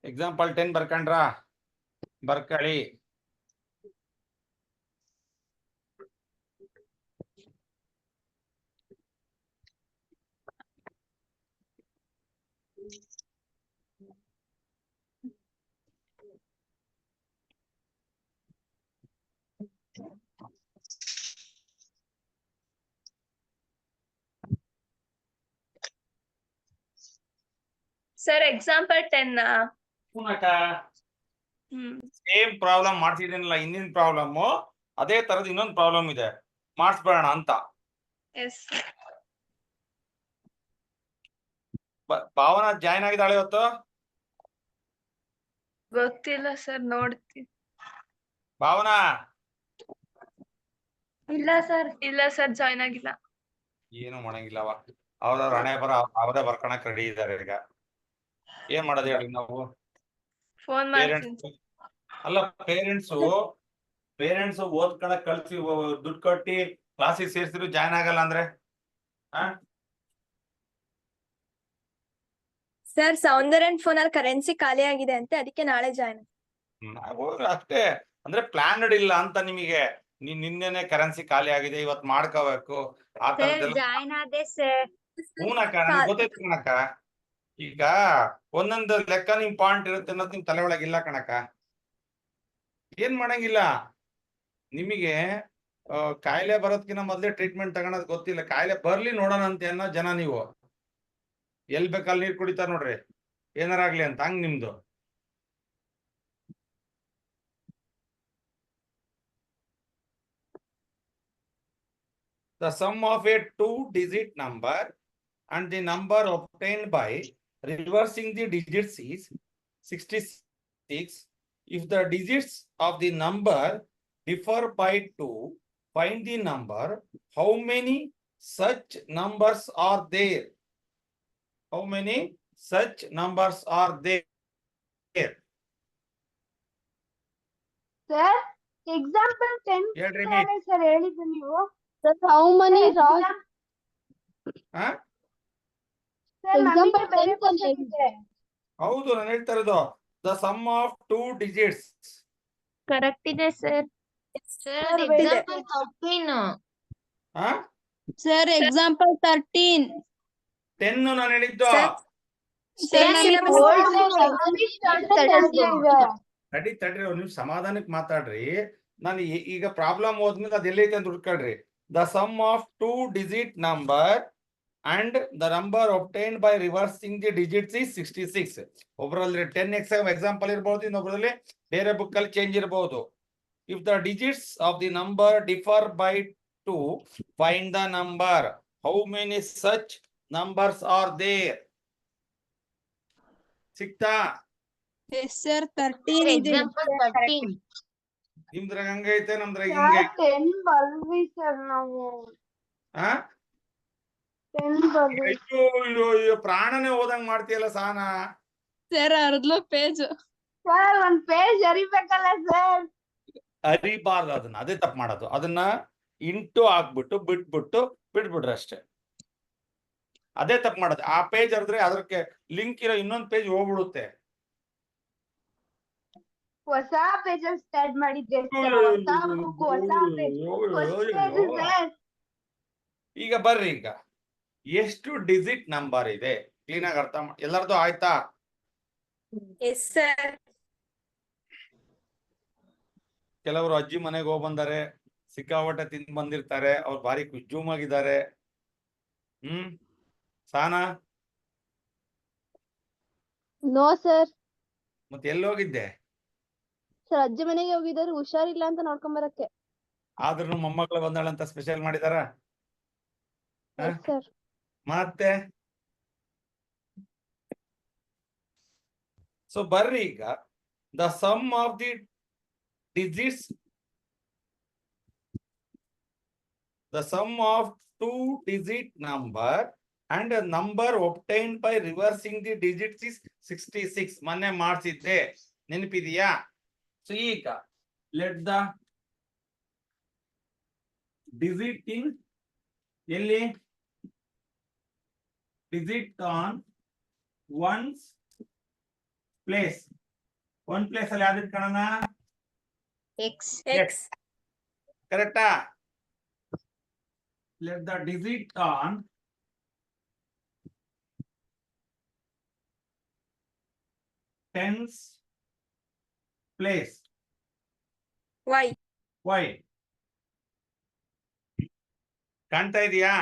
Example 10 ಬರ್ಕೊಂಡ್ರಾ? ಬರ್ಕಳಿ. Sir example 10 same problem ಮಾಡ್ತಿದ್ದೀನಲ್ಲ, ಹಿಂದಿನ ಪ್ರಾಬ್ಲಮ್ ಅದೇ ತರದ ಇನ್ನೊಂದು ಪ್ರಾಬ್ಲಮ್ ಇದೆ, ಮಾಡಿಸ್ಬೇಡ ಅಂತ. ಎಸ್ ಭಾವನಾ ಜಾಯ್ನ್ ಆಗಿದ್ದಾಳೆ ಇವತ್ತು? ಗೊತ್ತಿಲ್ಲ ಸರ್, ನೋಡ್ತೀನಿ. ಭಾವನಾ ಇಲ್ಲ ಸರ್ ಜಾಯ್ನ್ ಆಗಿಲ್ಲ. ಏನು ಮಾಡಂಗಿಲ್ಲವ, ಅವ್ರವ್ರ ಹಣೆ ಬರ ಅವರೇ ಬರ್ಕೊಳಕ್ ರೆಡಿ ಇದ್ದಾರೆ. ಈಗ ಏನ್ ಮಾಡೋದು ಹೇಳಿ ನಾವು? ಫೋನ್ ಮಾಡ್ತೀನಿ. ಅಲ್ಲ, ಪೇರೆಂಟ್ಸ್ ಓದ್ಕೊಳಕ್ ಕಳ್ಸಿ ದುಡ್ಡು ಕಟ್ಟಿ ಕ್ಲಾಸಿಗೆ ಸೇರ್ಸಿದ್ರು ಜಾಯ್ನ್ ಆಗಲ್ಲ ಅಂದ್ರೆ ಸರ್ ಸೌಂದರ್ಯನ್ ಫೋನ್ ಅಲ್ಲಿ ಕರೆನ್ಸಿ ಖಾಲಿ ಆಗಿದೆ ಅಂತೆ, ಅದಕ್ಕೆ ನಾಳೆ ಜಾಯ್ನ್. ಅಷ್ಟೇ ಅಂದ್ರೆ ಪ್ಲಾನ್ಡ್ ಇಲ್ಲ ಅಂತ ನಿಮಗೆ. ನಿನ್ನೆನೆ ಕರೆನ್ಸಿ ಖಾಲಿ ಆಗಿದೆ, ಇವತ್ತು ಮಾಡ್ಕೋಬೇಕು ಆ ತರದೆಲ್ಲ. ಜಾಯ್ನ್ ಆದೆ ಸರ್. ಹೂನಕ್ಕ, ನನ್ಗೆ ಗೊತ್ತೈತೆ ಕಣಕ್ಕ. ಈಗ ಒಂದೊಂದು ಲೆಕ್ಕ ನಿಮ್ ಪಾಯಿಂಟ್ ಇರುತ್ತೆ ಅನ್ನೋದು ನಿಮ್ ತಲೆ ಒಳಗಿಲ್ಲ ಕಣಕ್ಕ. ಏನ್ ಮಾಡಂಗಿಲ್ಲ, ನಿಮಗೆ ಕಾಯಿಲೆ ಬರೋದ್ಕಿಂತ ಮೊದ್ಲೇ ಟ್ರೀಟ್ಮೆಂಟ್ ತಗೊಳೋದ್ ಗೊತ್ತಿಲ್ಲ. ಕಾಯಿಲೆ ಬರ್ಲಿ ನೋಡೋಣ ಅಂತ ಅನ್ನೋ ಜನ ನೀವು. ಎಲ್ ಬೇಕಲ್ಲಿ ನೀರ್ ಕುಡಿತಾರ ನೋಡ್ರಿ, ಏನಾರಾಗ್ಲಿ ಅಂತ. ಹಂಗ್ ನಿಮ್ದು the sum of a 2-digit number and the number obtained by reversing the digits is 66. If the digits of the number differ by 2, find the number. How many such numbers are there? How many such numbers are there? Sir, example 10 ಹೇಳ್ರಿ sir ಹೇಳಿದ್ದು ನೀವು. How many example 10 ಇದೆ. ಹೌದು, ನಾನು ಹೇಳ್ತಾ ಇರೋದು the sum of 2 digits. Correct ಇದೆ sir. Sir, example 13. Sir, example 13. 10 ನಾನು ಹೇಳಿದ್ದು. ತಡ್ರಿ ನೀವು ಸಮಾಧಾನಕ್ಕೆ ಮಾತಾಡ್ರಿ. ನಾನು ಈಗ ಪ್ರಾಬ್ಲಮ್ ಓದ್ಮೇಲೆ ಅದೆಲ್ಲೈತೆ ಅಂತ ಹುಡ್ಕೊಳ್ರಿ. The sum of 2-digit number and the number obtained by reversing the digits is 66. ಒಬ್ಬರಲ್ಲಿ 10x ಎಕ್ಸಾಂಪಲ್ ಇರಬಹುದು, ಇನ್ನೊಬ್ಬರಲ್ಲಿ ಬೇರೆ ಬುಕ್ ಅಲ್ಲಿ ಚೇಂಜ್ ಇರಬಹುದು. If the digits of the number differ by 2, find the number. How many such numbers are there? ಸಿಕ್ತಾ? Yes, sir, 13 ಇದೆ. Example 13. ನಿಮ್ದ್ರಾಗ ಹಂಗೈತೆ, ನಮ್ದ್ರಾಗ ಹಿಂಗೆ. 10 ಬರ್ವಿ sir ನಾವು. 10 ಬರ್ವಿ. ಅಯ್ಯೋ, ಪ್ರಾಣನೇ ಓದಂಗ್ ಮಾಡ್ತೀಯಲ್ಲ ಸಾನಾ. Sir, ಅರ್ಧ ಪೇಜ್. ಸರ್ ಒಂದ್ ಪೇಜ್ ಅರಿಬೇಕಲ್ಲ ಸರ್. ಅರಿಬಾರ್ದು ಅದನ್ನ, ಅದೇ ತಪ್ಪು ಮಾಡೋದು. ಅದನ್ನ ಇಂಟು ಹಾಕ್ಬಿಟ್ಟು ಬಿಟ್ಬಿಡ್ರಿ ಅಷ್ಟೇ. ಅದೇ ತಪ್ಪು ಮಾಡೋದು. ಆ ಪೇಜ್ ಅರ್ದ್ರೆ ಅದಕ್ಕೆ ಲಿಂಕ್ ಇರೋ ಇನ್ನೊಂದು ಪೇಜ್ ಹೋಗ್ಬಿಡುತ್ತೆ. ಹೊಸ ಪೇಜಸ್ ಸ್ಟಾರ್ಟ್ ಮಾಡಿದ್ದೆ ಸರ್. ಹೊಸ ಬುಕ್, ಹೊಸ ಪೇಜ್. ಈಗ ಬರ್ರಿ, ಈಗ ಎಷ್ಟು ಡಿಜಿಟ್ ನಂಬರ್ ಇದೆ ಕ್ಲೀನ್ ಆಗಿ ಅರ್ಥ ಮಾಡಿ. ಎಲ್ಲರದು ಆಯ್ತಾ? Yes sir. ಕೆಲವರು ಅಜ್ಜಿ ಮನೆಗೆ ಹೋಗಿ ಬಂದಾರೆ, ಸಿಕ್ಕಾಪಟ್ಟೆ ತಿಂದು ಬಂದಿರ್ತಾರೆ, ಅವ್ರು ಭಾರಿ ಜೂಮ್ ಆಗಿದ್ದಾರೆ. ಸಾನಾ? No sir. ಮತ್ತೆ ಎಲ್ಲಿ ಹೋಗಿದ್ದೆ? ಸರ್ ಅಜ್ಜಿ ಮನೆಗೆ ಹೋಗಿದ್ದಾರೆ, ಹುಷಾರಿಲ್ಲ ಅಂತ ನೋಡ್ಕೊಂಡ್ ಬರಕ್ಕೆ. ಆದ್ರೂ ಮೊಮ್ಮಕ್ಳು ಬಂದಾಳಂತ ಸ್ಪೆಷಲ್ ಮಾಡಿದಾರ? ಸರ್ ಮತ್ತೆ ಸೊ ಬರ್ರಿ, ಈಗ the sum of the digits, the sum of 2-digit number and a number obtained by reversing the digits is 66. ಮೊನ್ನೆ ಮಾಡಿಸಿದ್ದೆ, ನೆನಪಿದೆಯಾ? ಸೊ ಈಗ ಲೆಟ್ ದ digit in ಎಲ್ಲಿ digit on ones place. One place ಅಲ್ಲಿ ಯಾವ್ದು ಇಟ್ಕೊಳ್ಳೋಣ? X. X ಕರೆಕ್ಟಾ? Let the digit on tens place. Y Why? ಕಾಣ್ತಾ ಇದೆಯಾ?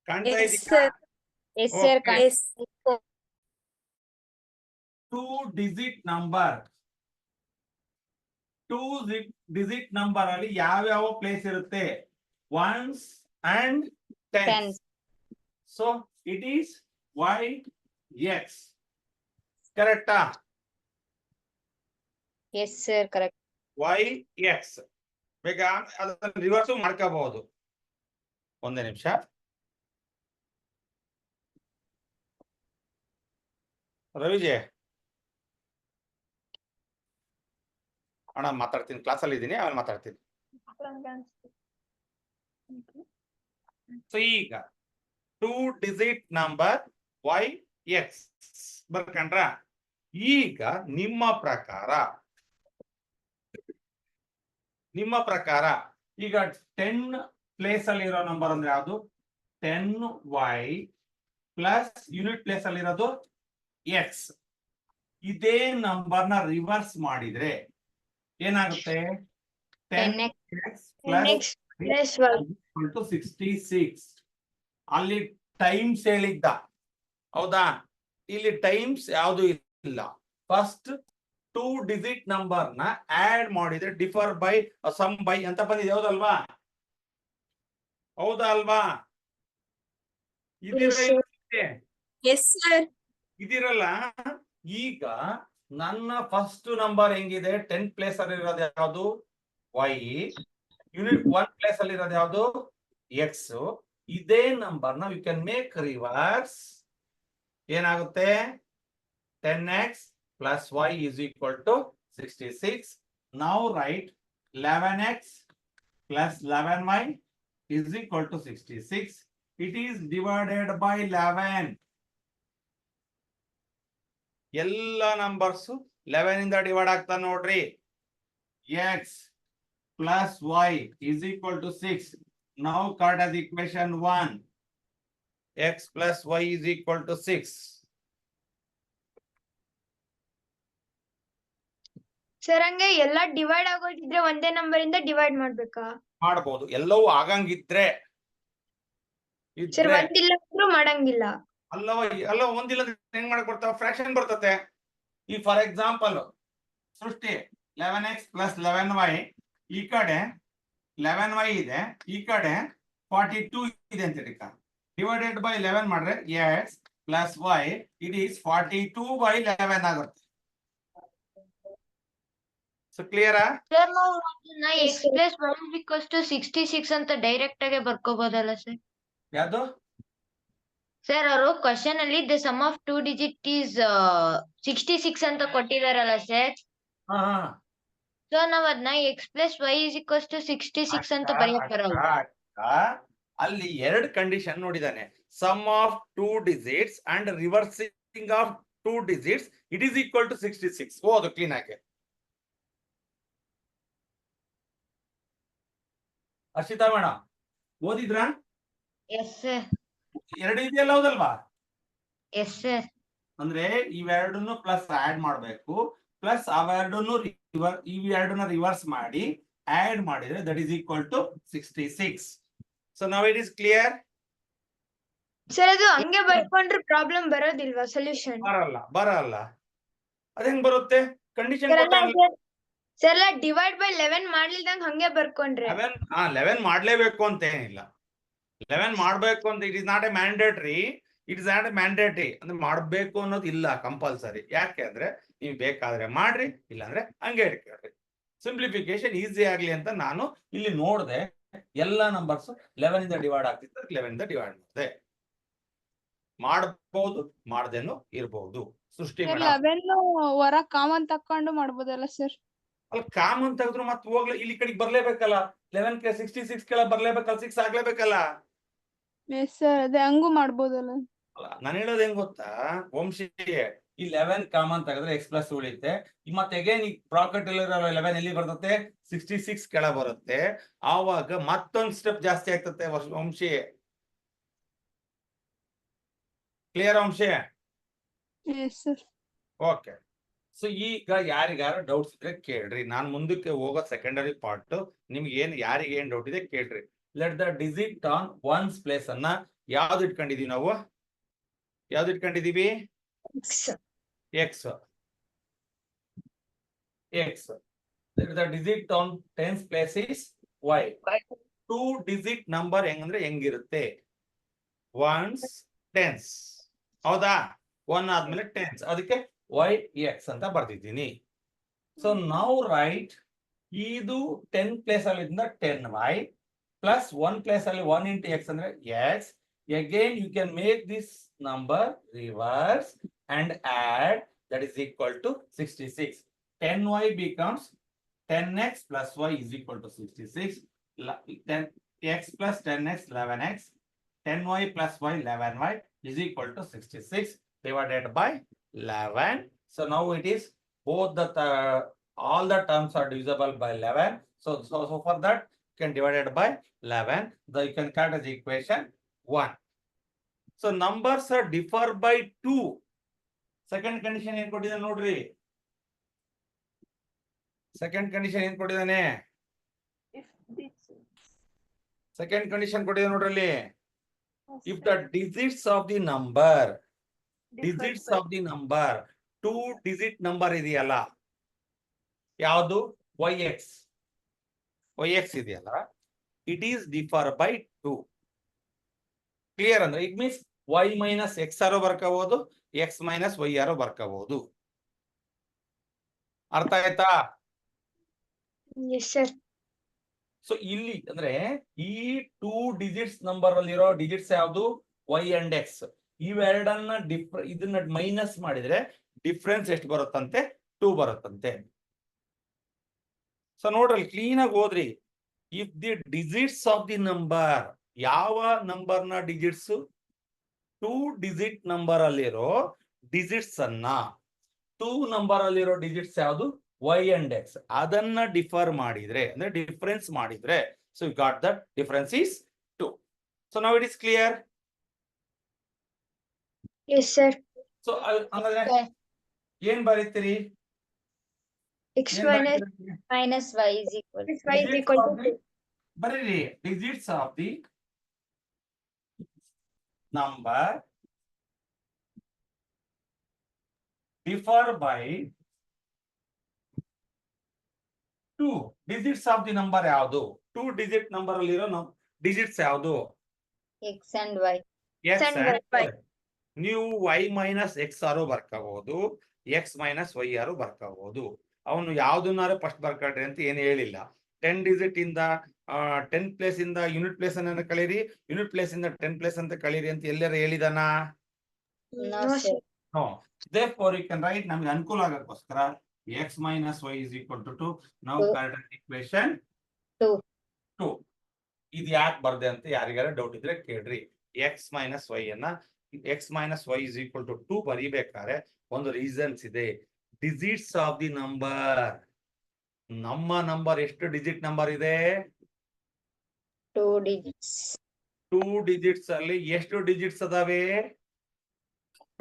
ಕಾಣ್ತಾ ಎಸ್ ಇದೆಯಾ? Sir Yes, sir. Okay. Yes 2-digit number. 2-digit number ಅಲ್ಲಿ ಯಾವ್ಯಾವ ಪ್ಲೇಸ್ ಇರುತ್ತೆ? Ones and tens. Tens. So it is y x. ಕರೆಕ್ಟಾ? Yes, sir. Correct. y x. ಬೇಗ ಅದನ್ನ ರಿವರ್ಸ್ ಮಾಡ್ಕೋಬಹುದು. ಒಂದೇ ನಿಮಿಷ. ರವಿಜೆ ಅಣ್ಣ ಮಾತಾಡ್ತೀನಿ, ಕ್ಲಾಸಲ್ಲಿ ಇದ್ದೀನಿ, ಆಮೇಲೆ ಮಾತಾಡ್ತೀನಿ. ಸೊ ಈಗ 2-digit ನಂಬರ್ y x ಬರ್ಕಂಡ್ರ? ಈಗ ನಿಮ್ಮ ಪ್ರಕಾರ ಈಗ 10 ಪ್ಲೇಸ್ ಅಲ್ಲಿ ಇರೋ ನಂಬರ್ ಅಂದ್ರೆ ಯಾವುದು? 10y ಪ್ಲಸ್ ಯೂನಿಟ್ ಪ್ಲೇಸ್ ಅಲ್ಲಿ ಇರೋದು x. ಇದೇ ನಂಬರ್ ನ ರಿವರ್ಸ್ ಮಾಡಿದ್ರೆ ಏನಾಗುತ್ತೆ? 10x 10x plus plus y. 66. ಅಲ್ಲಿ ಟೈಮ್ಸ್ ಹೇಳಿದ್ದ, ಹೌದಾ? ಇಲ್ಲಿ ಟೈಮ್ಸ್ ಯಾವುದು ಇಲ್ಲ. ಫಸ್ಟ್ 2-digit ನಂಬರ್ ನ ಆಡ್ ಮಾಡಿದ್ರೆ ಡಿಫರ್ ಬೈ ಸಮ್ ಬೈ ಅಂತ ಬಂದಿದೆ, ಹೌದಲ್ವಾ? ಹೌದಾ ಅಲ್ವಾ? ಎಸ್ ಸರ್ ಇದಿರಲ್ಲ. ಈಗ ನನ್ನ ಫಸ್ಟ್ ನಂಬರ್ ಹೆಂಗಿದೆ? 10 ಪ್ಲೇಸ್ ಅಲ್ಲಿ ಇರೋದು ಯಾವುದು? y. ಯೂನಿಟ್ 1 ಪ್ಲೇಸ್ ಅಲ್ಲಿ ಇರೋದು ಯಾವುದು? x. ಇದೇ ನಂಬರ್ ನ ಯು ಕ್ಯಾನ್ ಮೇಕ್ ರಿವರ್ಸ್. ಏನಾಗುತ್ತೆ? 10x plus y is equal to 66. Now write 11x plus 11y is equal to 66. It is divided by 11. ಎಲ್ಲ ನಂಬರ್ಸ್ 11 ಇಂದ ಡಿವೈಡ್ ಆಗ್ತಾ ನೋಡ್ರಿ. x plus y is equal to 6. Now cut as equation 1. x plus y is equal to 6. Sir ಹಂಗೆ ಎಲ್ಲ divide ಆಗೋದಿದ್ರೆ ಒಂದೇ number ಇಂದ divide ಮಾಡ್ಬೇಕಾ? ಮಾಡಬಹುದು, ಎಲ್ಲವೂ ಆಗಂಗಿದ್ರೆ. ಸರ್ ಒಂದಿಲ್ಲ ಅಂದ್ರೂ ಮಾಡಂಗಿಲ್ಲ. ಅಲ್ಲವ ಒಂದಿಲ್ಲ ಹೆಂಗ್ ಮಾಡಕ್ ಬರ್ತಾವ? ಫ್ರಾಕ್ಷನ್ ಬರ್ತತೆ. ಈ ಫಾರ್ ಎಕ್ಸಾಂಪಲ್ ಸೃಷ್ಟಿ 11x ಪ್ಲಸ್ 11y, ಈ ಕಡೆ 11y ಇದೆ, ಈ ಕಡೆ 42 ಇದೆ ಅಂತ ಹೇಳಿ. ಡಿವೈಡೆಡ್ ಬೈ 11 ಮಾಡ್ರೆ x plus y it is 42/11 ಆಗುತ್ತೆ. ಸೊ ಕ್ಲಿಯರಾ? ಸರ್ ನಾವು ಅದನ್ನ x plus y is equals to 66 ಅಂತ ಡೈರೆಕ್ಟ್ ಆಗಿ ಬರ್ಕೋಬಹುದಲ್ಲ ಸರ್? ಯಾವುದು? ಸರ್ ಅವರು ಕ್ವಶನ್ ಅಲ್ಲಿ the sum of 2 digit is 66 ಅಂತ ಕೊಟ್ಟಿದಾರಲ್ಲ ಸರ್. ಹಾ ಸೊ ನಾವ್ ಅದನ್ನ x plus y is equals to 66 ಅಂತ ಬರೆಯಕ್ ಬರಲ್ಲ. ಅಲ್ಲಿ 2 ಕಂಡೀಷನ್ ನೋಡಿದಾನೆ. Sum of 2 digits and reversing of 2 digits it is equal to 66. ಓದು ಕ್ಲೀನ್ ಆಗಿ. ಅರ್ಷಿತಾ ಮೇಡಮ್ ಓದಿದ್ರಾ? Yes sir. 2 ಇದೆಯಲ್ಲ, ಹೌದಲ್ವಾ? Yes sir. ಅಂದ್ರೆ ಇವೆರಡನ್ನು ಪ್ಲಸ್ ಆಡ್ ಮಾಡ್ಬೇಕು, ಪ್ಲಸ್ ಇವೆರಡನ್ನ ರಿವರ್ಸ್ ಮಾಡಿ ಆಡ್ ಮಾಡಿದ್ರೆ that is equal to 66. So now it is clear? Sir ಅದು ಹಂಗೆ ಬರ್ಕೊಂಡ್ರೆ ಪ್ರಾಬ್ಲಮ್ ಬರೋದಿಲ್ವಾ? ಸೊಲ್ಯೂಷನ್ ಬರಲ್ಲ. ಅದ್ ಹೆಂಗ್ ಬರುತ್ತೆ? ಕಂಡೀಷನ್ ಸರ್ ಡಿವೈಡ್ ಬೈ 11 ಮಾಡ್ಲಿಲ್ದಂಗ್ ಹಂಗೆ ಬರ್ಕೊಂಡ್ರೆ 11 ಮಾಡ್ಲೇಬೇಕು ಅಂತ ಏನಿಲ್ಲ. 11 ಮಾಡ್ಬೇಕು ಅಂತ it is not A mandatory. ಅಂದ್ರೆ ಮಾಡ್ಬೇಕು ಅನ್ನೋದು ಇಲ್ಲ ಕಂಪಲ್ಸರಿ. ಯಾಕೆ ಅಂದ್ರೆ ನೀವು ಬೇಕಾದ್ರೆ ಮಾಡ್ರಿ, ಇಲ್ಲಾಂದ್ರೆ ಹಂಗೆ ಇಟ್ಕೊಳ್ರಿ. ಸಿಂಪ್ಲಿಫಿಕೇಶನ್ ಈಸಿ ಆಗ್ಲಿ ಅಂತ ನಾನು ಇಲ್ಲಿ ನೋಡ್ದೆ. ಎಲ್ಲ ನಂಬರ್ಸ್ 11 ಇಂದ ಡಿವೈಡ್ ಆಗ್ತಿದ್ರೆ 11 ಇಂದ ಡಿವೈಡ್ ಮಾಡಿದೆ. ಮಾಡಬಹುದು, ಮಾಡ್ದೇನು ಇರಬಹುದು. ಸೃಷ್ಟಿ ಹೊರ ಕಾಮನ್ ತಕೊಂಡು ಮಾಡ್ಬೋದಲ್ಲ ಸರ್? ಅಲ್ಲಿ ಕಾಮನ್ ತೆಗೆದ್ರು ಮತ್ತೆ ಹೋಗ್ಲಿ, ಇಲ್ಲಿ ಕಡೆಗೆ ಬರ್ಲೇಬೇಕಲ್ಲ. 11 66 ಕೆಳ ಬರ್ಲೇಬೇಕಲ್ಲ, 6 ಆಗ್ಲೇಬೇಕಲ್ಲ. ಎಸ್ ಸರ್, ಅದೇ ಹಂಗೂ ಮಾಡ್ಬೋದಲ್ಲ. ನಾನು ಹೇಳೋದು ಹೆಂಗ್ ಗೊತ್ತಾ ವಂಶಿ, ಈ 11 ಕಾಮನ್ ತೆಗೆದ್ರೆ ಎಕ್ಸ್ ಪ್ಲಸ್ ಉಳಿಯುತ್ತೆ. ಮತ್ತೆ ಅಗೇನ್ ಈ ಬ್ರಾಕೆಟ್ ಅಲ್ಲಿ 11 ಎಲ್ಲಿ ಬರ್ತದೆ 66 ಕೆಳ ಬರುತ್ತೆ. ಆವಾಗ ಮತ್ತೊಂದು ಸ್ಟೆಪ್ ಜಾಸ್ತಿ ಆಗ್ತದೆ Vamshi. Clear Vamshi? S sir. Okay. So ಈಗ ಯಾರಿಗಾರ ಡೌಟ್ಸ್ ಇದ್ರೆ ಕೇಳ್ರಿ. ನಾನು ಮುಂದಕ್ಕೆ ಹೋಗೋ ಸೆಕೆಂಡರಿ ಪಾರ್ಟ್ ನಿಮ್ಗೆ ಯಾರಿಗೆ ಏನ್ ಡೌಟ್ ಇದೆ ಕೇಳ್ರಿ. Let the digit on ones place ಅನ್ನ ಯಾವ್ದು ಇಟ್ಕೊಂಡಿದೀವಿ ನಾವು? ಯಾವ್ದು ಇಟ್ಕೊಂಡಿದೀವಿ? X. X. The digit on tens place is y. 2 digit number ಹೆಂಗಂದ್ರೆ ಹೆಂಗಿರುತ್ತೆ? ಒನ್ಸ್ ಟೆನ್ಸ್, ಹೌದಾ? 1 ಆದ್ಮೇಲೆ ಟೆನ್ಸ್, ಅದಕ್ಕೆ ವೈ ಎಕ್ಸ್ ಅಂತ ಬರ್ತಿದ್ದೀನಿ. ಸೊ ನಾವು ರೈಟ್ ಇದು 10 ಪ್ಲೇಸ್ ಅಲ್ಲಿ 10y ಪ್ಲಸ್ 1 ಪ್ಲೇಸ್ ಅಲ್ಲಿ 1 into x ಅಂದ್ರೆ x. Again you can make this number reverse and add, that is equal to 66. 10y becomes 10x plus y is equal to 66. 10x plus 10x 11x. 10y plus y 11y is equal to 66 divided by 11. So now it is both all the terms are divisible by 11. So for that you can divide it by 11. Then you can calculate as equation 1. So numbers are differ by 2. Second condition ಏನು ಕೊಟ್ಟಿದ್ದಾನೆ ನೋಡ್ರಿ. Second condition ಏನ್ ಕೊಟ್ಟಿದ್ದಾನೆ? Second condition ಕೊಟ್ಟಿದ್ದಾನೆ ನೋಡ್ರಲ್ಲಿ. If the digits of the number, digits of the number, 2 digit number ಇದೆಯಲ್ಲ, ಯಾವುದು? yx. yx ಇದೆಯಲ್ಲ, it is differ by 2. Clear ಅಂದ್ರೆ it means y minus x ಆರೋ ಬರ್ಕೋಬಹುದು, ಎಕ್ಸ್ ಮೈನಸ್ ವೈ ಆರೋ ಬರ್ಕೋಬಹುದು. ಅರ್ಥ ಆಯ್ತಾ? Yes sir. ಸೊ ಇಲ್ಲಿ ಅಂದ್ರೆ ಈ 2 ಡಿಜಿಟ್ಸ್ ನಂಬರ್ ಅಲ್ಲಿರೋ ಡಿಜಿಟ್ಸ್ ಯಾವುದು? y and x. ಇವೆರಡನ್ನ ಇದನ್ನ ಮೈನಸ್ ಮಾಡಿದ್ರೆ ಡಿಫ್ರೆನ್ಸ್ ಎಷ್ಟು ಬರುತ್ತಂತೆ? 2 ಬರುತ್ತಂತೆ. ಸೊ ನೋಡ್ರಿ ಕ್ಲೀನ್ ಆಗಿ ಓದ್ರಿ. If the digits of the number, ಯಾವ ನಂಬರ್ ನ ಡಿಜಿಟ್ಸ್? 2 ಡಿಜಿಟ್ ನಂಬರ್ ಅಲ್ಲಿರೋ ಡಿಜಿಟ್ಸ್ ಅನ್ನ, 2 ನಂಬರ್ ಅಲ್ಲಿರೋ ಡಿಜಿಟ್ಸ್ ಯಾವುದು? y and x. ಅದನ್ನ ಡಿಫರ್ ಮಾಡಿದ್ರೆ ಅಂದ್ರೆ ಡಿಫರೆನ್ಸ್ ಮಾಡಿದ್ರೆ, so you got that difference is 2. So now it is clear? Yes sir. So ಅಂದ್ರೆ ಏನ್ ಬರೀತೀರಿ? x minus y is equal to ಬರೀರಿ digits of the number differ by 2. Digits of the number ಯಾವುದು? 2 digit number ಅಲ್ಲಿರೋ digits ಯಾವುದು? x and y. X and and y. y. ನೀವು y minus X ಆರು ಬರ್ಕೋಬಹುದು, x minus Y ಆರು ಬರ್ಕೋಬಹುದು. ಅವನು ಯಾವ್ದನ್ನಾರು first ಬರ್ಕೊಳ್ರಿ ಅಂತ ಏನು ಹೇಳಿಲ್ಲ. 10 ಡಿಜಿಟ್ ಇಂದ 10 ಪ್ಲೇಸ್ ಇಂದ ಯೂನಿಟ್ ಪ್ಲೇಸ್ ಅನ್ನ ಕಳೀರಿ, ಯೂನಿಟ್ ಪ್ಲೇಸ್ ಇಂದ 10 ಪ್ಲೇಸ್ ಅಂತ ಕಳೀರಿ ಅಂತ ಎಲ್ಲಾರು ಹೇಳಿದಾನ? No, sir. No. Therefore you can write, ನಮಗೆ ಅನುಕೂಲ ಆಗಕ್ಕೋಸ್ಕರ x minus y is equal to 2. Now correct equation 2. ಇದು ಯಾಕೆ ಬರ್ದೆ ಅಂತ ಯಾರಿಗಾರ ಡೌಟ್ ಇದ್ರೆ ಕೇಳ್ರಿ. x minus y ಅನ್ನ x minus y is equal to 2 ಬರೀಬೇಕಾದ್ರೆ ಒಂದು ರೀಸನ್ಸ್ ಇದೆ. ಡಿಜಿಟ್ಸ್ ಆಫ್ ದಿ ನಂಬರ್, ನಮ್ಮ ನಂಬರ್ ಎಷ್ಟು ಡಿಜಿಟ್ ನಂಬರ್ ಇದೆ? 2 digits. 2 ಡಿಜಿಟ್ಸ್ ಅಲ್ಲಿ ಎಷ್ಟು ಡಿಜಿಟ್ಸ್ ಅದಾವೆ?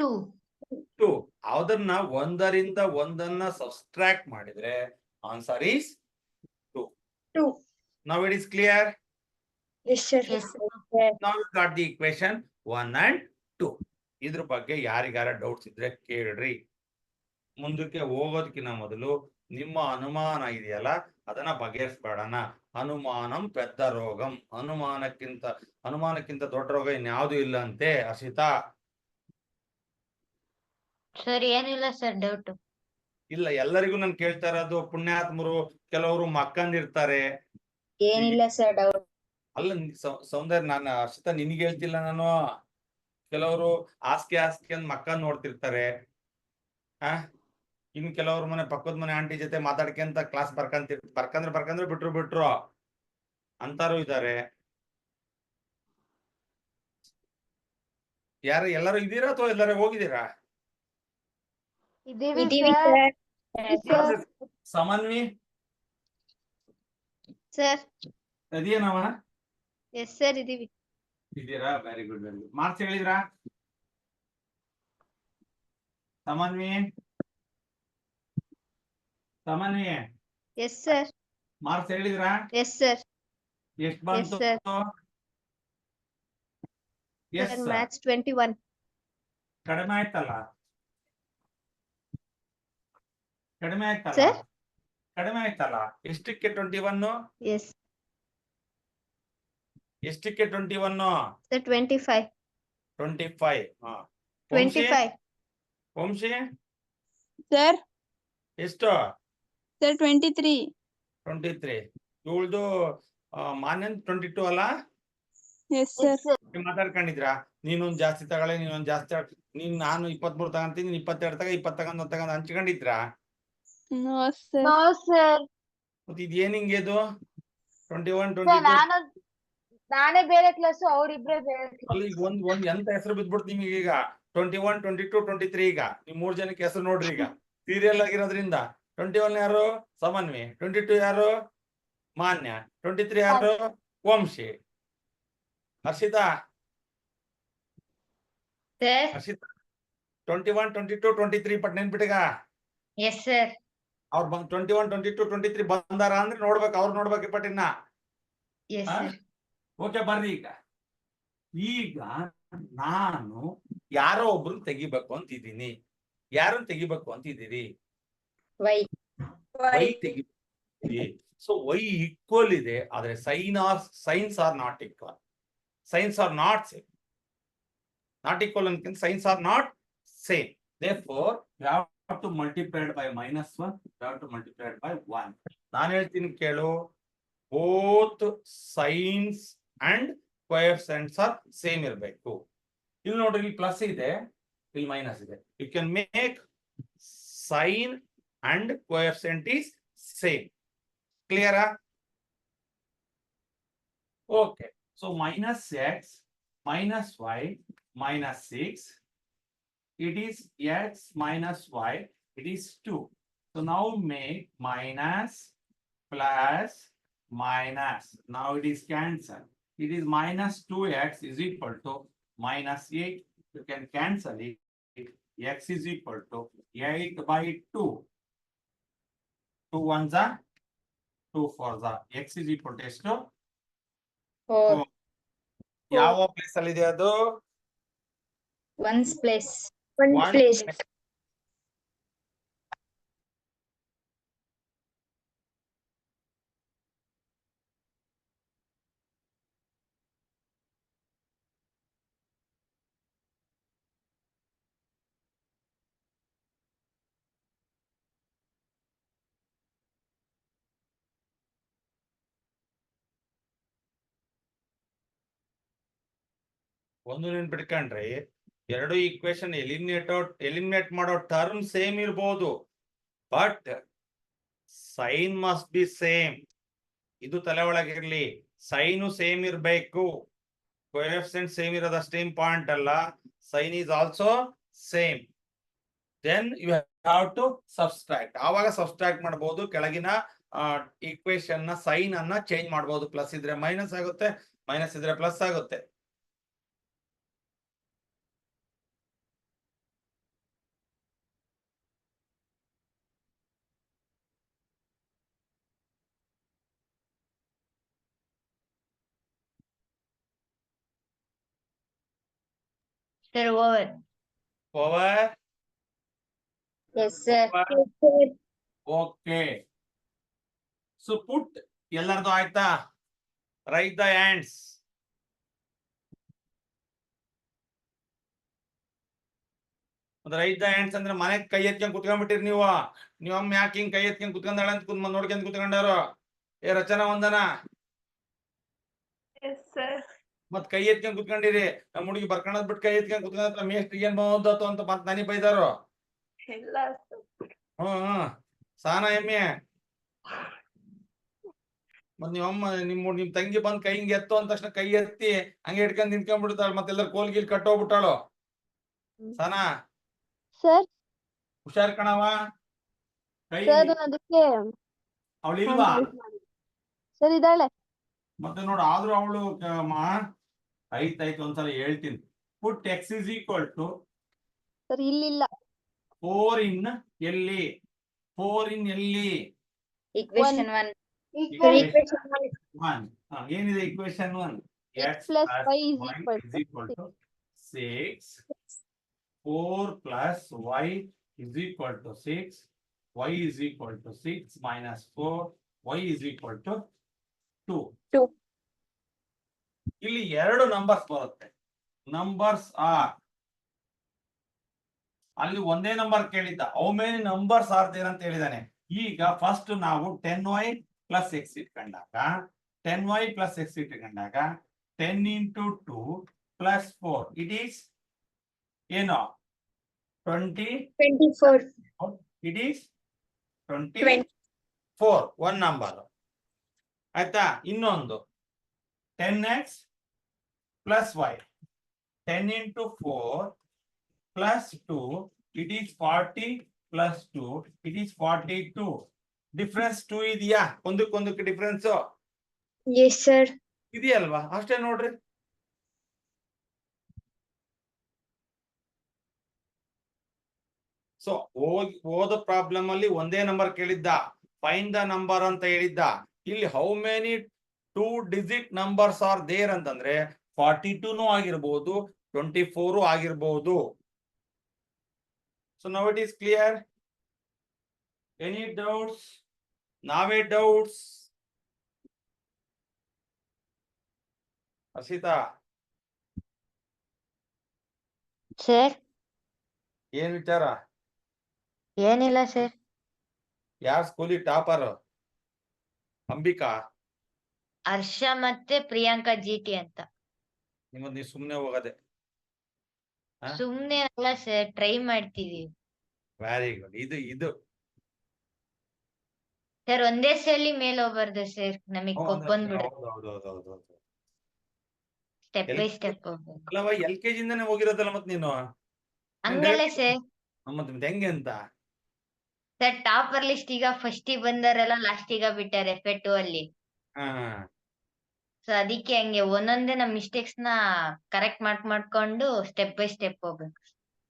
2. ಅದನ್ನ ಒಂದರಿಂದ ಒಂದನ್ನ ಸಬ್ಸ್ಟ್ರಾಕ್ಟ್ ಮಾಡಿದ್ರೆ answer is 2. 2. Now it is clear? Yes sir. Yes. Now you got the equation 1 and 2. ಇದ್ರ ಬಗ್ಗೆ ಯಾರಿಗಾರ ಡೌಟ್ಸ್ ಇದ್ರೆ ಕೇಳ್ರಿ. ಮುಂದಕ್ಕೆ ಹೋಗೋದಕ್ಕಿಂತ ಮೊದಲು ನಿಮ್ಮ ಅನುಮಾನ ಇದೆಯಲ್ಲ ಅದನ್ನ ಬಗೆಹರಿಸ್ಬೇಡಣ. ಅನುಮಾನಂ ಪೆದ್ದ ರೋಗಂ. ಅನುಮಾನಕ್ಕಿಂತ ದೊಡ್ಡ ರೋಗ ಇನ್ಯಾವುದು ಇಲ್ಲ ಅಂತೆ ಹರ್ಷಿತಾ. ಸರ್ ಏನಿಲ್ಲ ಸರ್ ಡೌಟ್. ಇಲ್ಲ, ಎಲ್ಲರಿಗೂ ನಾನು ಕೇಳ್ತಾ ಇರೋದು ಪುಣ್ಯಾತ್ಮರು, ಕೆಲವರು ಮಕ್ಕಂದಿರ್ತಾರೆ. ಏನಿಲ್ಲ ಸರ್ ಡೌಟ್. ಅಲ್ಲ ಸೌಂದರ್ಯ, ನಾನು ಹರ್ಷಿತಾ ನಿನಗೆ ಹೇಳ್ತಿಲ್ಲ ನಾನು. ಕೆಲವರು ಆಸ್ಕೆ ಅಂತ ಮಕ್ಕನ್ ನೋಡ್ತಿರ್ತಾರೆ. ಇನ್ ಕೆಲವ್ರ ಮನೆ ಪಕ್ಕದ ಮನೆ ಆಂಟಿ ಜೊತೆ ಮಾತಾಡ್ಕೊಂತ ಕ್ಲಾಸ್ ಬರ್ಕಂದ್ರೆ ಬಿಟ್ರು ಅಂತಾರು ಇದ್ದಾರೆ. ಯಾರು ಎಲ್ಲರೂ ಇದ್ದೀರಾ ಅಥವಾ ಎಲ್ಲರೂ ಹೋಗಿದ್ದೀರಾ? ಇದೀವಿ ಇದೀವಿ ಸರ್. ಸರ್. ಸಮನ್ವಿ ಸರ್ ಅದೇನವ ಎಸ್ ಸರ್ ಇದೀವಿ. ಇದ್ದೀರಾ? ವೆರಿ ಗುಡ್ ಮಾರ್ಕ್ಸ್ ಹೇಳಿದ್ರಾ? Samanvi yes sir. ಮಾರ್ಕ್ಸ್ ಹೇಳಿದ್ರಾ? Yes sir. ಎಷ್ಟು ಬಂತು? sir. Yes sir maths 21. ಕಡಿಮೆ ಆಯ್ತಲ್ಲ? Sir? ಕಡಿಮೆ ಆಯ್ತಲ್ಲ? ಎಷ್ಟಕ್ಕೆ 21? ಎಸ್ ಎಷ್ಟಕ್ಕೆ 21? ಸರ್ 25. 25. 25. ವಂಶಿ ಸರ್ ಎಷ್ಟು? ಸರ್ 23. 23. ಇವಳ್ದು ಮಾನ್ಯನ್ 22 ಅಲ್ಲ? Yes sir. ಮಾತಾಡ್ಕೊಂಡಿದ್ರಾ? ನೀನೊಂದ್ ಜಾಸ್ತಿ ತಗೊಳ್ಳಿ, ನೀನೊಂದ್ ಜಾಸ್ತಿ ನಾನು 23 ತಗೊಂತೀನಿ, ನೀನ್ 22 ತಗ, 20 ತಗೊಂಡ್ ಹಂಚ್ಕೊಂಡಿದ್ರಾ? No sir. No sir. ಮತ್ತೆ ಇದೇನ್ ಹಿಂಗೆ ಇದು 21 ಸರ್ 22? ನಾನೇ ಬೇರೆ ಕ್ಲಾಸ್, ಅವ್ರಿಬ್ರೆ ಬೇರೆ ಅಲ್ಲಿ ಕ್ಲಾಸ್. ಈಗ ಒಂದ್ ಎಂತ ಹೆಸರು ಬಿದ್ಬಿಡ್ತು ನಿಮಗೆ ಈಗ 21 22 23. ಈಗ ನಿಮ್ 3 ಜನಕ್ಕೆ ಹೆಸರು ನೋಡ್ರಿ. ಈಗ ಸೀರಿಯಲ್ ಆಗಿರೋದ್ರಿಂದ 21 ಯಾರು? ಸಮನ್ವಿ. 22 ಯಾರು? ಮಾನ್ಯ. 23 ಯಾರು? ವಂಶಿ. ಹರ್ಷಿತಾ ಸರ್. ಹರ್ಷಿತಾ 21 22 23 ಪಟ್ ನೆನ್ಪಿಟ್ಟಿಗ. Yes sir. ಅವ್ರು ಬಂದ್ 21 22 23 ಬಂದಾರ ಅಂದ್ರೆ ನೋಡ್ಬೇಕು, ಅವ್ರು ನೋಡ್ಬೇಕು ಈ ಪಟ್ಟಿನ. S sir. ಓಕೆ ಬರ್ರಿ. ಈಗ ನಾನು ಯಾರೋ ಒಬ್ರು ತೆಗಿಬೇಕು ಅಂತಿದ್ದೀನಿ. ಯಾರನ್ನ ತೆಗಿಬೇಕು ಅಂತಿದ್ದೀರಿ? ವೈ. ವೈ ತೆಗಿಬೇಕು. ಸೊ ವೈ ಈಕ್ವಲ್ ಇದೆ, ಆದ್ರೆ signs are not equal. Signs are not same. Not equal ಅನ್ಕಿಂತ signs are not same. Therefore you have to multiply by -1, you have to multiply by 1. ನಾನು ಹೇಳ್ತೀನಿ ಕೇಳು, both signs and coefficients are same ಇರಬೇಕು. ಇಲ್ಲಿ ನೋಡ್ರಿ, ಇಲ್ಲಿ plus ಇದೆ, ಇಲ್ಲಿ ಮೈನಸ್ ಇದೆ. You can make sign and coefficient is same. ಕ್ಲಿಯರಾ? Okay. So -x - y - 6, it is x minus y, it is 2. So now make minus plus minus. Now it is cancelled. It is minus 2x is equal to -8. You can cancel it. X is equal to 8/2. 2 ones are 2 fours are. X is equal to ಎಷ್ಟು? 4. ಯಾವ place ಅಲ್ಲಿ ಇದೆ ಅದು? Ones place. One place. ಒಂದು ನೆನ್ಪಿಟ್ಕೊಂಡ್ರಿ, ಎರಡು equation eliminate ಮಾಡೋ term same ಇರ್ಬೋದು, but sign must be same. ಇದು ತಲೆ ಒಳಗಿರ್ಲಿ. ಸೈನು ಸೇಮ್ ಇರ್ಬೇಕು, ಕೋಎಫಿಷಿಯಂಟ್ ಸೇಮ್ ಇರೋದಷ್ಟೇ ಇಂಪಾರ್ಟೆಂಟ್ ಅಲ್ಲ, sign is also same. Then you have to subtract. ಆವಾಗ ಸಬ್ಸ್ಟ್ರಾಕ್ಟ್ ಮಾಡಬಹುದು. ಕೆಳಗಿನ ಈಕ್ವೇಶನ್ ನ ಸೈನ್ ಅನ್ನ ಚೇಂಜ್ ಮಾಡಬಹುದು. ಪ್ಲಸ್ ಇದ್ರೆ ಮೈನಸ್ ಆಗುತ್ತೆ, ಮೈನಸ್ ಇದ್ರೆ ಪ್ಲಸ್ ಆಗುತ್ತೆ. Sir over. Over. Yes sir. Okay. So put ಎಲ್ಲರದು ಆಯ್ತಾ? Right the hands. Right the hands ಅಂದ್ರೆ ಮನೆಗ್ ಕೈ ಎತ್ಕೊಂಡ್ ಕುತ್ಕೊಂಡ್ಬಿಟ್ಟಿರಿ ನೀವು. ನೀವಮ್ಮ ಯಾಕೆ ಹಿಂಗ್ ಕೈ ಎತ್ಕೊಂಡ್ ಕುತ್ಕೊಂಡಾಳ ಅಂತ ನೋಡ್ಕೊಂಡ್ ಕುತ್ಕೊಂಡಾರು. ಏ ರಚನಾ ವಂದನ, ಮತ್ ಕೈ ಎತ್ಕೊಂಡ್ ಕುತ್ಕೊಂಡಿರಿ. ನಮ್ಮ ಹುಡುಗಿ ಬರ್ಕಣದ್ ಬಿಟ್ಟು ಕೈ ಎತ್ಕೊಂಡ್ ಕುತ್ಕೊಂಡ ಮೇಷ್ಟ್ರಿಗೆ ಏನ್ ಬಂದತ್ತು ಅಂತ ಮತ್ ನನಗೆ ಬೈದಾರು. ಹ್ಮ್ ಸಾನ ಎಮ್ಮೆ. ಮತ್ ನೀವಮ್ಮ ನಿಮ್ ತಂಗಿ ಬಂದ್ ಕೈ ಹಿಂಗ್ ಎತ್ತು ಅಂದ ತಕ್ಷಣ ಕೈ ಎತ್ತಿ ಹಂಗೆ ಹಿಡ್ಕೊಂಡ್ ನಿಂತ್ಕೊಂಡ್ಬಿಡ್ತಾಳ. ಮತ್ತೆಲ್ಲರ ಕೋಲ್ಗಿಲ್ ಕಟ್ಟೋಗ್ಬಿಟ್ಟಾಳು. ಸನಾ ಸರ್ ಹುಷಾರ್ ಕಣವ, ಕೈ ಸರ್ ಅದಕ್ಕೆ ಅವಳಿಲ್ವಾ? ಸರ್ ಇದ್ದಾಳೆ. ಮತ್ತೆ ನೋಡು, ಆದ್ರೂ ಅವಳು ಆಯ್ತಾಯ್ತು, ಒಂದ್ಸಲ ಹೇಳ್ತೀನಿ. ಪುಟ್ x is equal to sir ಇಲ್ಲಿಲ್ಲ. 4 in ಎಲ್ಲಿ? 4 in ಎಲ್ಲಿ? Equation 1. Equation 1. ಏನಿದೆ equation 1? X plus y is equal is to equal to 6. 4 plus y is equal to 6. Y is equal to 6 minus 4. Y is equal to 2. 2. ಇಲ್ಲಿ ಎರಡು numbers ಬರುತ್ತೆ. Numbers are, ಅಲ್ಲಿ ಒಂದೇ number ಕೇಳಿದ್ದ. How many numbers are there ಅಂತ ಹೇಳಿದಾನೆ. ಈಗ first ನಾವು 10y plus x ಇಟ್ಕೊಂಡಾಗ 10y plus x ಇಟ್ಕೊಂಡಾಗ 10 into 2 plus 4 ಇಟ್ ಈಸ್ ಏನು? 20. 24. It is 24 one number. ಆಯ್ತಾ? ಇನ್ನೊಂದು 10x plus y, 10 into 4 plus 2, it is 40 plus 2, it is 42. Difference 2 ಇದೆಯಾ? ಒಂದಕ್ಕೊಂದಕ್ಕೆ ಡಿಫ್ರೆನ್ಸ್ Yes, sir. ಇದೆಯಲ್ವಾ? ಅಷ್ಟೇ ನೋಡ್ರಿ. ಸೊ ಓದ ಪ್ರಾಬ್ಲಮ್ ಅಲ್ಲಿ ಒಂದೇ ನಂಬರ್ ಕೇಳಿದ್ದ, ಫೈಂಡ್ ದ ನಂಬರ್ ಅಂತ ಹೇಳಿದ್ದ. ಇಲ್ಲಿ how many 2 digit numbers are there ಅಂತಂದ್ರೆ 42 ಆಗಿರ್ಬೋದು, 24 ಆಗಿರ್ಬೋದು. So now it is clear. Any doubts? ನಾವೇ ಡೌಟ್ಸ್? ಹಸಿತಾ, ಸರ್ ಏನ್ ವಿಚಾರ? ಏನಿಲ್ಲ ಸರ್. ಯಾರ್ ಸ್ಕೂಲಿಗೆ ಟಾಪರ್? ಅಂಬಿಕಾ? ಹರ್ಷ ಮತ್ತೆ ಪ್ರಿಯಾಂಕಾ ಜಿಟಿ ಅಂತ. ನಿಮ್ಮದ್ ನೀವು ಸುಮ್ನೆ ಹೋಗದೆ. ಸುಮ್ನೆ ಅಲ್ಲ ಸರ್, ಟ್ರೈ ಮಾಡ್ತಿದೀವಿ. Very good. ಇದು ಸರ್ ಒಂದೇ ಸಲ ಮೇಲೆ ಹೋಗ್ಬಾರ್ದು ಸರ್, ನಮಗ್ ಬಂದ್ಬಿಡ. ಹೌದು. ಸ್ಟೆಪ್ ಬೈ ಸ್ಟೆಪ್ ಹೋಗ್ಬೇಕು. ಅಲ್ಲವ LKG ಇಂದಾನೆ ಹೋಗಿರೋದಲ್ಲ ಮತ್ ನೀನು? ಹಂಗಲ್ಲ ಸರ್. ಮತ್ತೆ ಹೆಂಗೆ ಅಂತ? ಸರ್ ಟಾಪರ್ ಲಿಸ್ಟ್ ಈಗ ಫಸ್ಟ್ ಬಂದವರೆಲ್ಲ ಲಾಸ್ಟ್ ಈಗ ಬಿಟ್ಟಾರೆ FA2 ಅಲ್ಲಿ. ಹಾ, ಸೊ ಅದಕ್ಕೆ ಹಂಗೆ ಒಂದೊಂದೇ ನಮ್ ಮಿಸ್ಟೇಕ್ಸ್ ನ ಕರೆಕ್ಟ್ ಮಾಡ್ಕೊಂಡು ಸ್ಟೆಪ್ ಬೈ ಸ್ಟೆಪ್ ಹೋಗ್ಬೇಕು.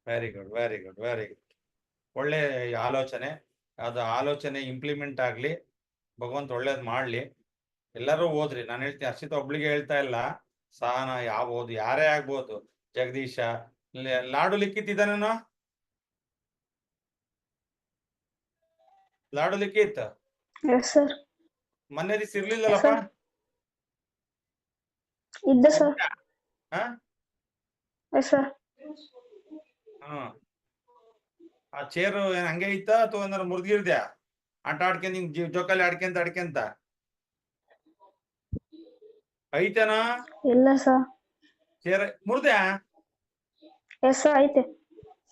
Very good. ಒಳ್ಳೆ ಆಲೋಚನೆ. ಅದು ಆಲೋಚನೆ ಇಂಪ್ಲಿಮೆಂಟ್ ಆಗ್ಲಿ, ಭಗವಂತ ಒಳ್ಳೇದ್ ಮಾಡ್ಲಿ. ಎಲ್ಲರೂ ಓದ್ರಿ. ನಾನು ಹೇಳ್ತೀನಿ, ಹರ್ಷಿತ ಒಬ್ಳಿಗೆ ಹೇಳ್ತಾ ಇಲ್ಲ, ಸಹನ ಯಾವ್ದು ಯಾರೇ ಆಗ್ಬೋದು, ಜಗದೀಶ, ಲಾಡು ಲಿಖಿತಿದ್ದಾನೇನೋ? ಲಾಡು ಲಿಖಿತ್ ಸರ್ ಮೊನ್ನೆ ದಿವ್ಸ ಇರ್ಲಿಲ್ಲಲ್ಲಪ್ಪ? ಇದ್ದ ಸರ್. ಹಾ, ಸರ್ ಆ ಚೇರ್ ಏನ್ ಹಂಗೆ ಇತ್ತಾ ಅಥವಾ ಏನಾರು ಮುರಿದಿರ್ದ್ಯಾ? ಆಟ ಆಡ್ಕೊಂಡ್ ಹಿಂಗ್ ಜೋಕಾಲಿ ಆಡ್ಕೊಂತ ಐತೇನಾ? ಇಲ್ಲ ಸರ್. ಚೇರ್ ಮುರ್ದ್ಯಾ? ಎಸ್ ಐತೆ.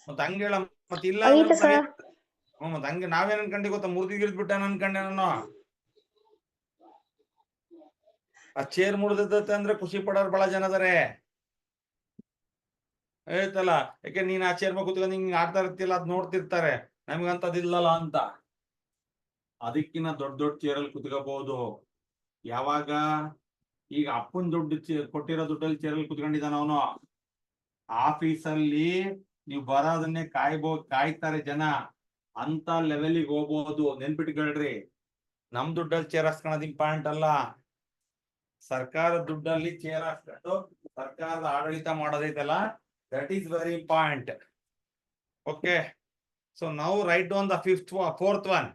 ಮತ್ ಹಂಗ ಹೇಳ. ಮತ್ ಇಲ್ಲ ಐತೆ ಸರ್. ಮತ್ ಹಂಗೆ ನಾವೇನ್ ಅನ್ಕೊಂಡಿ ಗೊತ್ತಾ? ಮುರಿದಿಗಿರ್ದ್ಬಿಟ್ಟ ಅನ್ಕೊಂಡೆ ನಾನು. ಆ ಚೇರ್ ಮುರಿದತ್ತೆ ಅಂದ್ರೆ ಖುಷಿ ಪಡೋರು ಬಹಳ ಜನ ಅದಾರೆ. ಹೇಳ್ತಲ್ಲ, ಯಾಕೆ ನೀನ್ ಆ ಚೇರ್ ಮೇಲೆ ಕುತ್ಕೊಂಡು ಹಿಂಗ್ ಆಡ್ತಾ ಇರ್ತಿಲ್ಲ, ಅದ್ ನೋಡ್ತಿರ್ತಾರೆ, ನಮ್ಗಂತದಿಲ್ಲಲ್ಲ ಅಂತ. ಅದಕ್ಕಿನ್ನ ದೊಡ್ಡ ಚೇರಲ್ಲಿ ಕುತ್ಕೋಬಹುದು. ಯಾವಾಗ? ಈಗ ಅಪ್ಪನ್ ದುಡ್ಡು ಕೊಟ್ಟಿರೋ ದುಡ್ಡಲ್ಲಿ ಚೇರಲ್ಲಿ ಕುತ್ಕೊಂಡಿದ್ದಾನ ಅವನು. ಆಫೀಸಲ್ಲಿ ನೀವು ಬರೋದನ್ನೇ ಕಾಯ್ತಾರೆ ಜನ. ಅಂತ ಲೆವೆಲಿಗೆ ಹೋಗ್ಬೋದು. ನೆನ್ಪಿಟ್ಕೊಳ್ರಿ, ನಮ್ ದುಡ್ಡಲ್ಲಿ ಚೇರ್ ಹಾಕ್ಸ್ಕೊಳೋದು ಇಂಪಾರ್ಟೆಂಟ್ ಅಲ್ಲ. ಸರ್ಕಾರದ ದುಡ್ಡಲ್ಲಿ ಚೇರ್ ಹಾಕ್ಸ್ಕೊಂಡು ಸರ್ಕಾರದ ಆಡಳಿತ ಮಾಡೋದೈತಲ್ಲ, that is very important. Okay, so now write down the fourth one.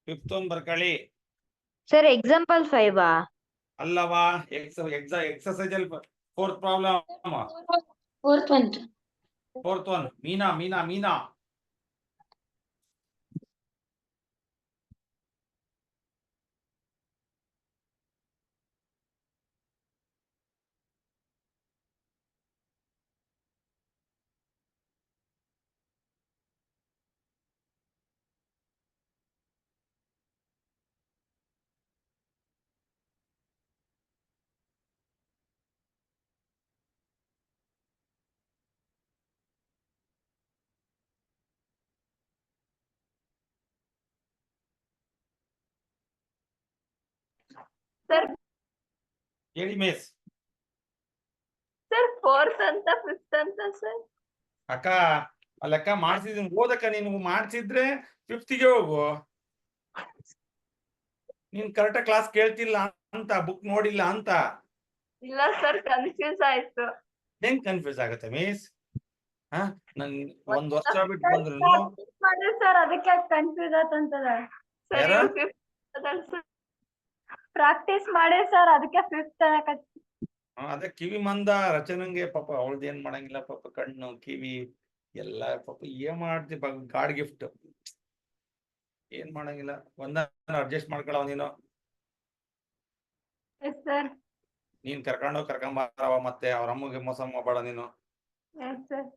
Fifth one ಬರ್ಕೊಳ್ಳಿ. ಸರ್ ಎಕ್ಸಾಂಪಲ್ 5 ಅಲ್ಲವಾ, ಎಕ್ಸರ್ಸೈಜ್ ಅಲ್ಲಿ fourth problem. Fourth one. Meena sir ಹೇಳಿ ಮಿಸ್. ಸರ್ 4th ಅಂತ 5th ಅಂತ ಸರ್. ಅಕ್ಕ ಆ ಲೆಕ್ಕ ಮಾಡ್ಸಿದೀನಿ ಓದಕ್ಕ, ನೀನು ಮಾಡ್ಸಿದ್ರೆ 5th ಗೆ ಹೋಗು. ನೀನ್ ಕರೆಕ್ಟ್ ಕ್ಲಾಸ್ ಕೇಳ್ತಿಲ್ಲ ಅಂತ, ಬುಕ್ ನೋಡಿಲ್ಲ ಅಂತ. ಇಲ್ಲ ಸರ್ ಕನ್ಫ್ಯೂಸ್ ಆಯ್ತು. ಹೆಂಗ್ ಕನ್ಫ್ಯೂಸ್ ಆಗುತ್ತೆ ಮಿಸ್? ಹಾ, ನನ್ ಒಂದ್ ವರ್ಷ ಬಿಟ್ಟು ಬಂದ್ರು ಮಾಡಿದ್ರೆ ಸರ್ ಅದಕ್ಕೆ ಕನ್ಫ್ಯೂಸ್ ಆತಂತದ ಸರ್. ಯಾರ? ಪ್ರಾಕ್ಟೀಸ್ ಮಾಡಿ ಸರ್ ಅದಕ್ಕೆ 5th ಅನ್ನಕತ್ತಿ. ಅದೇ ಕಿವಿ ಮಂದ ರಚನಂಗೆ ಪಾಪ ಅವಳ್ದು ಏನ್ ಮಾಡಂಗಿಲ್ಲ ಪಾಪ, ಕಣ್ಣು ಕಿವಿ ಎಲ್ಲ ಪಾಪ ಏನ್ ಮಾಡ್ತಿ ಗಾಡ್ ಗಿಫ್ಟ್, ಏನ್ ಮಾಡಂಗಿಲ್ಲ. ಒಂದ ಅಡ್ಜಸ್ಟ್ ಮಾಡ್ಕೊಳವ ನೀನು. Yes sir. ನೀನ್ ಕರ್ಕೊಂಬಾರವ, ಮತ್ತೆ ಅವ್ರ ಅಮ್ಮಗೆ ಮೋಸ ಮಾಡಬೇಡ ನೀನು. Yes sir.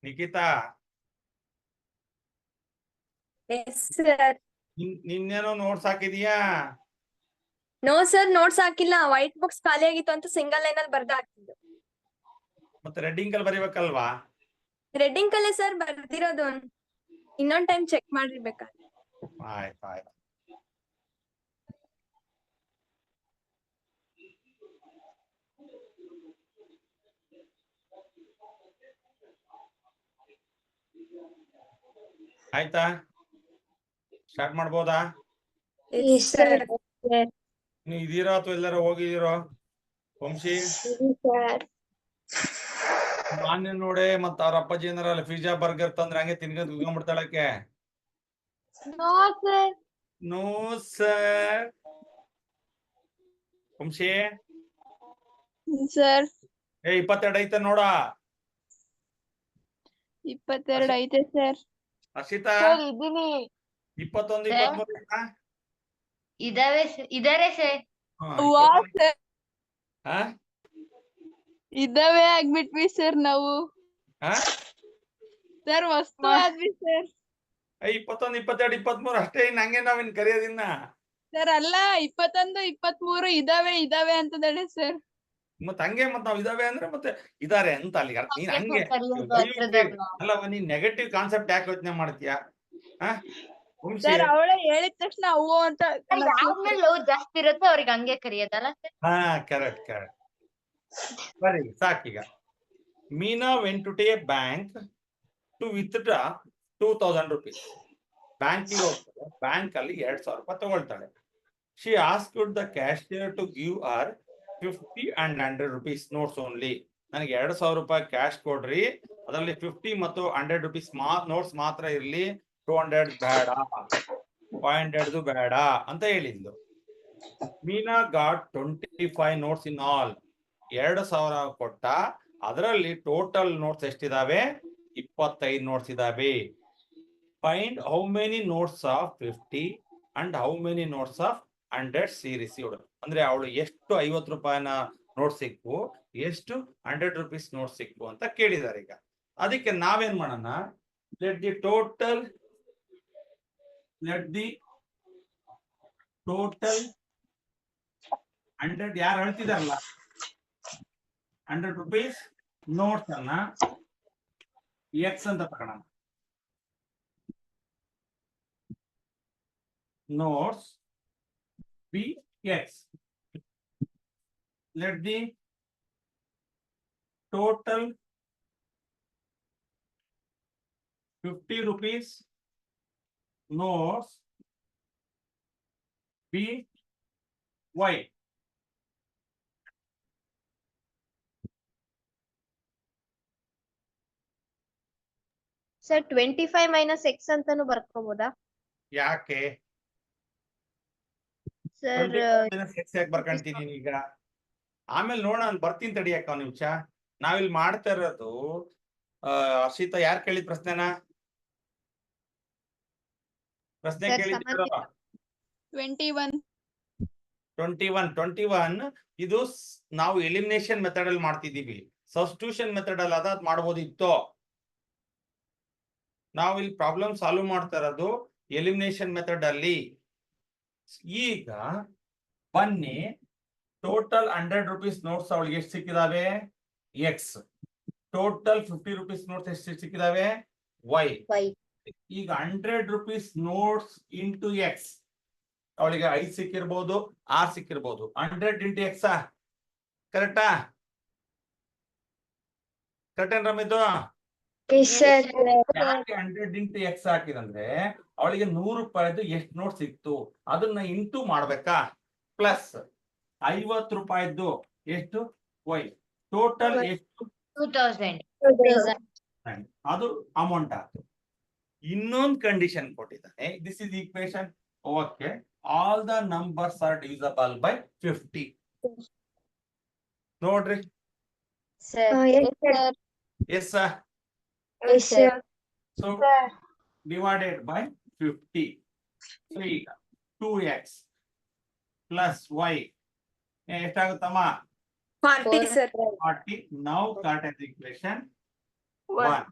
Nikhita, yes sir. ನಿನ್ನೇನೋ ನೋಟ್ಸ್ ಹಾಕಿದೀಯಾ? ನೋ ಸರ್, ನೋಟ್ಸ್ ಹಾಕಿಲ್ಲ. ವೈಟ್ ಬಾಕ್ಸ್ ಖಾಲಿ ಆಗಿತ್ತು ಅಂತ ಸಿಂಗಲ್ ಲೈನ್ ಅಲ್ಲಿ ಬರ್ದ ಹಾಕಿದ್ದು. ಮತ್ತೆ ರೆಡ್ಡಿಂಗ್ ಅಲ್ಲಿ ಬರೀಬೇಕಲ್ವಾ? ರೆಡ್ಡಿಂಗ್ ಕಲೆ ಸರ್ ಬರ್ದಿರೋದು. ಇನ್ನೊಂದ್ ಟೈಮ್ ಚೆಕ್ ಮಾಡಿರ್ಬೇಕಾದ್ರೆ. ಆಯ್ತು ಆಯ್ತು. ಆಯ್ತಾ, ಸ್ಟಾರ್ಟ್ ಮಾಡ್ಬೋದಾ? Yes sir. ನೀವು ಇದೀರೋ ಅಥವಾ ಎಲ್ಲಾರ ಹೋಗಿದ್ದೀರೋ? ವಂಶಿ ಮಾನ್ಯ ನೋಡೆ, ಮತ್ತ ಅವ್ರ ಅಪ್ಪಾಜಿ ಏನಾರ ಪಿಜ್ಜಾ ಬರ್ಗರ್ ತಂದ್ರೆ ಹಂಗೆ ತಿನ್ಕೊಂಡ್ ಕುತ್ಕೊಂಡ್ಬಿಡ್ತಾಳಕ್ಕೆ. No sir. No sir. Vamshi sir 22 ಐತೆ ನೋಡ. 22 ಐತೆ ಸರ್. ಹರ್ಷಿತಾ ಸರ್ ಇದೀನಿ. 21, 23 ಐತಾ? ಇದಾರೆ ಸರ್. ಹಾ, ವಾ 21. ಸರ್, ಹಾ? ಇದಾವೆ ಆಗ್ಬಿಟ್ವಿ ಸರ್ ನಾವು. ಹಾ? ಸರ್ ವಸ್ತು ಆದ್ವಿ ಸರ್. 21, 22, 23 ಅಷ್ಟೇ, ಇನ್ ಹಂಗೆ ನಾವಿನ್ ಕರೆಯೋದಿನ್ನ. ಸರ್ ಅಲ್ಲ 21, 23 ಇದಾವೆ ಅಂತಂದೇಳಿ ಸರ್. ಮತ್ ಹಂಗೆ ಮತ್ ನಾವ್ ಇದಾವೆ ಅಂದ್ರೆ ಮತ್ತೆ ಇದಾರೆ ಅಂತ ಅಲ್ಲಿಗೆ ಅರ್ಥ. ನೀನ್ ಹಂಗೆ ಅಲ್ಲ, ನೀನ್ ನೆಗೆಟಿವ್ ಕಾನ್ಸೆಪ್ಟ್ ಯಾಕೆ ಯೋಚನೆ ಮಾಡ್ತೀಯಾ? ಹಾ ವಂಶಿ, ಸರ್ ಅವಳೇ ಹೇಳಿದ ತಕ್ಷಣ ಅವು ಅಂತ ಯಾವ್ದ್ಮೇಲೆ ಲವ್ ಜಾಸ್ತಿ ಇರುತ್ತೋ ಅವ್ರಿಗೆ ಹಂಗೆ ಕರಿಯೋದಲ್ಲ ಸರ್. ಹಾ ಕರೆಕ್ಟ್. ಬರೀ ಸಾಕೀಗ. Meena went to the bank to withdraw 2000 rupees. ಬ್ಯಾಂಕಿಗೆ ಹೋಗ್ತಾಳೆ, ಬ್ಯಾಂಕ್ ಅಲ್ಲಿ 2000 ರೂಪಾಯಿ ತಗೊಳ್ತಾಳೆ. She asked the cashier to give her 50 and 100 rupees notes only. ನನಗೆ 2000 ರೂಪಾಯಿ ಕ್ಯಾಶ್ ಕೊಡ್ರಿ, ಅದರಲ್ಲಿ 50 ಮತ್ತು 100 rupees ನೋಟ್ಸ್ ಮಾತ್ರ ಇರ್ಲಿ, 200 ಬೇಡ, 500 ಬೇಡ ಅಂತ ಹೇಳಿದ್ಲು. ಮೀನಾ ಗಾಟ್ 25 ನೋಟ್ಸ್ ಇನ್ ಆಲ್. 2000 ಕೊಟ್ಟ, ಅದರಲ್ಲಿ ಟೋಟಲ್ ನೋಟ್ಸ್ ಎಷ್ಟಿದಾವೆ? 25 ನೋಟ್ಸ್ ಇದಾವೆ. Find how many notes of 50 and how many notes of 100 C received. ಅಂದ್ರೆ ಅವಳು ಎಷ್ಟು 50 ರೂಪಾಯಿನ ನೋಟ್ ಸಿಕ್ಕು, ಎಷ್ಟು 100 rupees ನೋಟ್ ಸಿಕ್ಕು ಅಂತ ಕೇಳಿದಾರೆ. ಈಗ ಅದಕ್ಕೆ ನಾವೇನ್ ಮಾಡೋಣ, ಲೆಟ್ ದಿ ಟೋಟಲ್ 100 ಯಾರು ಹೇಳ್ತಿದಾರಲ್ಲ 100 rupees ನೋಟ್ಸ್ ಅನ್ನ ಎಕ್ಸ್ ಅಂತ ತಗೋಣ. Notes B X. Let the total 50 rupees notes be y. Sir 25 minus X ಅಂತಾನು ಬರ್ಕೋಬಹುದಾ ಯಾಕೆ ಸರ್? ಯಾಕೆ ಬರ್ಕೊಂತೀನಿ ಈಗ? ಆಮೇಲೆ ನೋಡೋಣ, ಬರ್ತೀನಿ ತಡಿಯಕ್ಕ ಒಂದ್ ನಿಮಿಷ. ನಾವಿಲ್ಲಿ ಮಾಡ್ತಾ ಇರೋದು ಹರ್ಷಿತಾ, ಯಾರು ಕೇಳಿದ ಪ್ರಶ್ನೆ ಕೇಳಿದ್ರು? 21 21 ಇದು ನಾವು ಎಲಿಮಿನೇಷನ್ ಮೆಥಡ್ ಅಲ್ಲಿ ಮಾಡ್ತಿದೀವಿ. ಸಬ್ಸ್ಟಿಟ್ಯೂಷನ್ ಮೆಥಡ್ ಅಲ್ಲಿ ಅದಾದ್ ಮಾಡ್ಬೋದಿತ್ತು. ನಾವು ಇಲ್ಲಿ ಪ್ರಾಬ್ಲಮ್ ಸಾಲ್ವ್ ಮಾಡ್ತಾ ಇರೋದು ಎಲಿಮಿನೇಷನ್ ಮೆಥಡ್ ಅಲ್ಲಿ. ಈಗ ಬನ್ನಿ, ಟೋಟಲ್ 100 ರೂಪೀಸ್ ನೋಟ್ಸ್ ಅವಳಿಗೆ ಎಷ್ಟು ಸಿಕ್ಕಿದಾವೆ? ಎಕ್ಸ್. ಟೋಟಲ್ 50 ರೂಪೀಸ್ ನೋಟ್ಸ್ ಎಷ್ಟು ಸಿಕ್ಕಿದಾವೆ? ವೈ. ಈಗ 100 ರೂಪೀಸ್ ನೋಟ್ಸ್ ಇಂಟು ಎಕ್ಸ್, ಅವಳಿಗೆ 5 ಸಿಕ್ಕಿರ್ಬೋದು, 6 ಸಿಕ್ಕಿರ್ಬೋದು. 100 ಇಂಟು ಎಕ್ಸ್ ಕರೆಕ್ಟಾ? ಕರೆಕ್ಟ್ ಏನ್ ರಮಿತು? ಯಾಕೆ 100 ಇಂಟು ಎಕ್ಸ್ ಹಾಕಿದಂದ್ರೆ ಅವಳಿಗೆ 100 ರೂಪಾಯಿದು ಎಷ್ಟು ನೋಟ್ ಸಿಕ್ತು ಅದನ್ನ ಇಂಟು ಮಾಡ್ಬೇಕಾ? ಪ್ಲಸ್ 50 ರೂಪಾಯಿದ್ದು ಎಷ್ಟು? ವೈ. ಟೋಟಲ್ ಎಷ್ಟು? 2000. ಅದು ಅಮೌಂಟ್ ಆಯ್ತು. ಇನ್ನೊಂದು ಕಂಡೀಷನ್ ಕೊಟ್ಟಿದ್ದಾನೆ. This is equation. Okay, all the numbers are divisible by 50. ನೋಡ್ರಿ. S sir. So divided by 50. So ಈಗ 2x plus y ಎಷ್ಟಾಗುತ್ತಮ್ಮ? 40 sir. 40. Now Cartesian equation 1.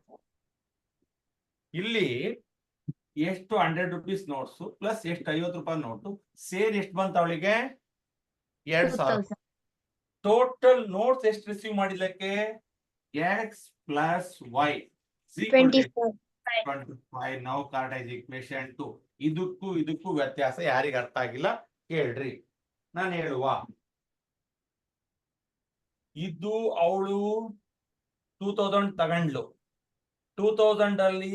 ಇಲ್ಲಿ ಎಷ್ಟು 100 ರೂಪೀಸ್ ನೋಟ್ಸ್ ಪ್ಲಸ್ ಎಷ್ಟು 50 ರೂಪಾಯಿ ನೋಟು ಸೇರಿ ಎಷ್ಟು ಬಂತ ಅವಳಿಗೆ? 2000. ಟೋಟಲ್ ನೋಟ್ಸ್ ಎಷ್ಟು ರಿಸೀವ್ ಮಾಡಿದಕ್ಕೆ? X plus Y 25. Now Cartesian equation 2. ಇದಕ್ಕೂ ವ್ಯತ್ಯಾಸ ಯಾರಿಗೆ ಅರ್ಥ ಆಗಿಲ್ಲ ಕೇಳ್ರಿ, ನಾನು ಹೇಳುವ. ಇದು ಅವಳು 2000 ತಗೊಂಡ್ಲು. 2000 ಅಲ್ಲಿ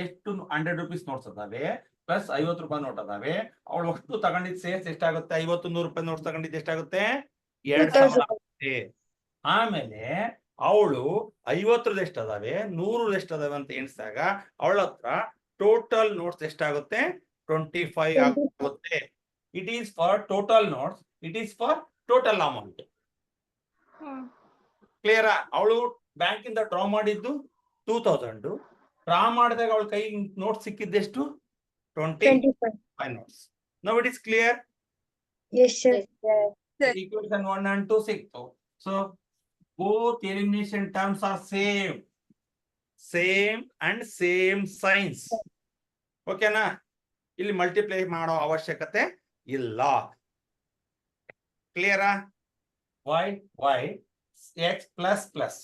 ಎಷ್ಟು 100 ರೂಪೀಸ್ ನೋಟ್ಸ್ ಅದಾವೆ ಪ್ಲಸ್ 50 ರೂಪಾಯಿ ನೋಟ್ ಅದಾವೆ. ಅವಳು ಅಷ್ಟು ತಗೊಂಡಿದ್ ಸೇರ್ಸ್ ಎಷ್ಟಾಗುತ್ತೆ? 50 100 ರೂಪಾಯಿ ನೋಟ್ಸ್ ತಗೊಂಡಿದ್ದು ಎಷ್ಟಾಗುತ್ತೆ? 2000 ಆಗುತ್ತೆ. ಆಮೇಲೆ ಅವಳು 50 ಎಷ್ಟು ಅದಾವೆ 100 ಎಷ್ಟು ಅದಾವೆ ಅಂತ ಎಣಿಸಿದಾಗ ಅವಳ ಹತ್ರ ಟೋಟಲ್ ನೋಟ್ಸ್ ಎಷ್ಟಾಗುತ್ತೆ? 25 ಆಗುತ್ತೆ. It is for total notes, it is for total amount. ಕ್ಲಿಯರಾ? ಅವಳು ಬ್ಯಾಂಕ್ ಇಂದ ಡ್ರಾ ಮಾಡಿದ್ದು 2000. ಡ್ರಾ ಮಾಡಿದಾಗ ಅವಳ ಕೈ ನೋಟ್ಸ್ ಸಿಕ್ಕಿದ್ದೆಷ್ಟು? 25 notes. Now it is clear. Equation 1 and 2 ಸಿಕ್ತು. So both elimination terms are same and same signs. ಓಕೆನಾ? ಇಲ್ಲಿ ಮಲ್ಟಿಪ್ಲೈ ಮಾಡೋ ಅವಶ್ಯಕತೆ ಇಲ್ಲ. ಕ್ಲಿಯರಾ? y x plus plus.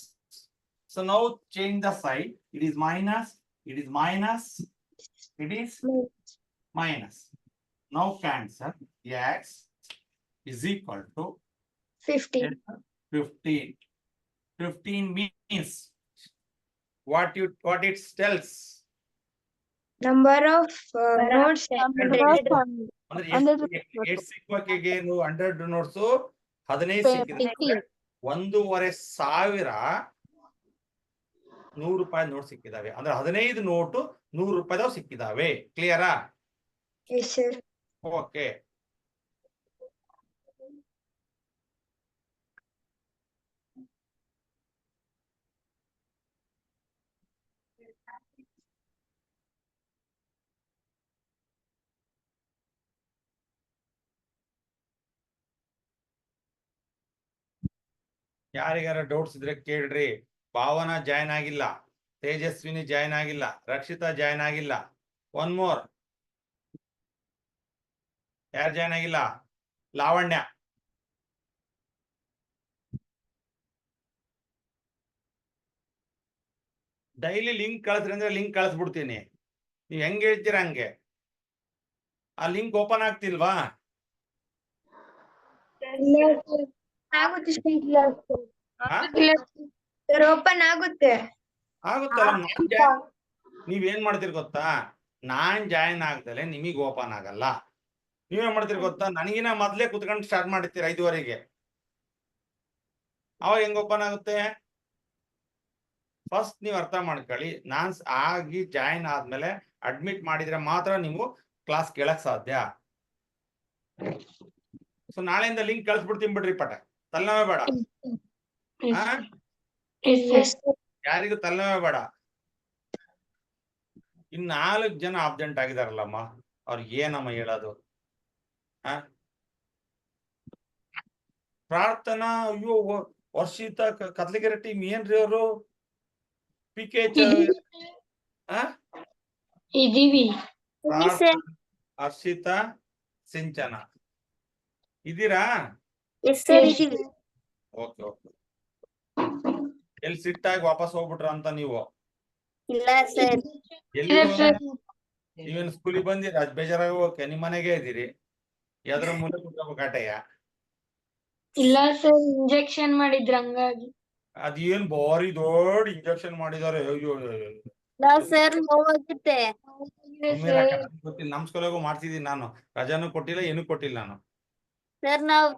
So now change the sign. It is minus. It is minus. It is minus. Now cancel. X is equal to 15. 15 means what it tells. Number of notes. ಅಂದ್ರೆ ಎಷ್ಟು ಸಿಕ್ಕಿಗೆ 100 notes 15 ಸಿಕ್ಕಿದೆ. 1500 100 ರೂಪಾಯಿ note ಸಿಕ್ಕಿದಾವೆ. ಅಂದ್ರೆ 15 note 100 ರೂಪಾಯಿದವ್ ಸಿಕ್ಕಿದಾವೆ. ಕ್ಲಿಯರಾ? Okay. ಯಾರಿಗಾರ doubts ಇದ್ರೆ ಕೇಳ್ರಿ. Bhavana join ಆಗಿಲ್ಲ, ತೇಜಸ್ವಿನಿ ಜಾಯ್ನ್ ಆಗಿಲ್ಲ, ರಕ್ಷಿತಾ ಜಾಯ್ನ್ ಆಗಿಲ್ಲ. One more. ಯಾರು ಜಾಯ್ನ್ ಆಗಿಲ್ಲ? ಲಾವಣ್ಯ. ಡೈಲಿ ಲಿಂಕ್ ಕಳಿಸ್ರಿ ಅಂದ್ರೆ ಲಿಂಕ್ ಕಳಿಸ್ಬಿಡ್ತೀನಿ. ನೀವ್ ಹೆಂಗ್ ಹೇಳ್ತೀರಾ ಹಂಗೆ. ಆ ಲಿಂಕ್ ಓಪನ್ ಆಗ್ತಿಲ್ವಾ? ಓಪನ್ ಆಗುತ್ತೆ. ಆಗುತ್ತಲ್ಲ. ನೀವೇನ್ ಮಾಡ್ತೀರಿ ಗೊತ್ತಾ? ನಾನ್ ಜಾಯಿನ್ ಆಗ್ದಲೆ ನಿಮಗ್ ಓಪನ್ ಆಗಲ್ಲ. ನೀವೇನ್ ಮಾಡ್ತೀರಿ ಗೊತ್ತಾ? ನನಗಿನ ಮೊದ್ಲೇ ಕುತ್ಕೊಂಡು ಸ್ಟಾರ್ಟ್ ಮಾಡಿರ್ತೀರ 5:30ಗೆ. ಅವಾಗ ಹೆಂಗ್ ಓಪನ್ ಆಗುತ್ತೆ? ಫಸ್ಟ್ ನೀವು ಅರ್ಥ ಮಾಡ್ಕೊಳ್ಳಿ. ನಾನ್ ಆಗಿ ಜಾಯಿನ್ ಆದ್ಮೇಲೆ ಅಡ್ಮಿಟ್ ಮಾಡಿದ್ರೆ ಮಾತ್ರ ನೀವು ಕ್ಲಾಸ್ ಕೇಳಕ್ ಸಾಧ್ಯ. ಸೊ ನಾಳೆಯಿಂದ ಲಿಂಕ್ ಕಳ್ಸ್ಬಿಡ್ತೀನಿ ಬಿಡ್ರಿ ಪಟ. ತಲೆನೋವೇ ಬೇಡ. ಯಾರಿಗೂ ತಲೆನೋವೇ ಬೇಡ. ಇನ್ 4 ಜನ ಆಬ್ಸೆಂಟ್ ಆಗಿದಾರಲ್ಲಮ್ಮ, ಅವ್ರಿಗೆ ಏನಮ್ಮ ಹೇಳೋದು? ಪ್ರಾರ್ಥನಾ, ಅಯ್ಯೋ ವರ್ಷಿತ ಕತ್ಲಿಗೆರೆ ಟೀಮ್ ಏನ್ರಿ ಅವರು PK ಇದೀವಿ. ಹರ್ಷಿತಾ ಸಿಂಚನ ಇದೀರಾ? Okay okay. ಎಲ್ಲಿ ಸಿಟ್ಟಾಗಿ ವಾಪಸ್ ಹೋಗ್ಬಿಟ್ರ ಅಂತ ನೀವು? ಇಲ್ಲ ಸರ್. ಎಲ್ಲಿ ನೀವೇನು ಸ್ಕೂಲಿಗೆ ಬಂದಿರ ಅದ್ ಬೇಜಾರಾಗಿ ಹೋಗಕ್ಕೆ ನಿಮ್ ಮನೆಗೆ ಇದೀರಿ, ಯಾವ್ದ್ರ ಮುಂದೆ ಕುಟ್ಕೋಬೇಕಾಟಯ್ಯ. ಇಲ್ಲ ಸರ್, ಇಂಜೆಕ್ಷನ್ ಮಾಡಿದ್ರ ಹಂಗಾಗಿ. ಅದೇನ್ ಭಾರಿ ದೊಡ್ಡ ಇಂಜೆಕ್ಷನ್ ಮಾಡಿದಾರೆ. ಅಯ್ಯೋ ಸರ್ ನೋವಾಗುತ್ತೆ. ಗೊತ್ತಿಲ್ಲ, ನಮ್ ಸ್ಕೂಲಾಗೂ ಮಾಡ್ತಿದ್ದೀನಿ ನಾನು. ರಜಾನು ಕೊಟ್ಟಿಲ್ಲ, ಏನು ಕೊಟ್ಟಿಲ್ಲ ನಾನು. ಸರ್ ನಾವ್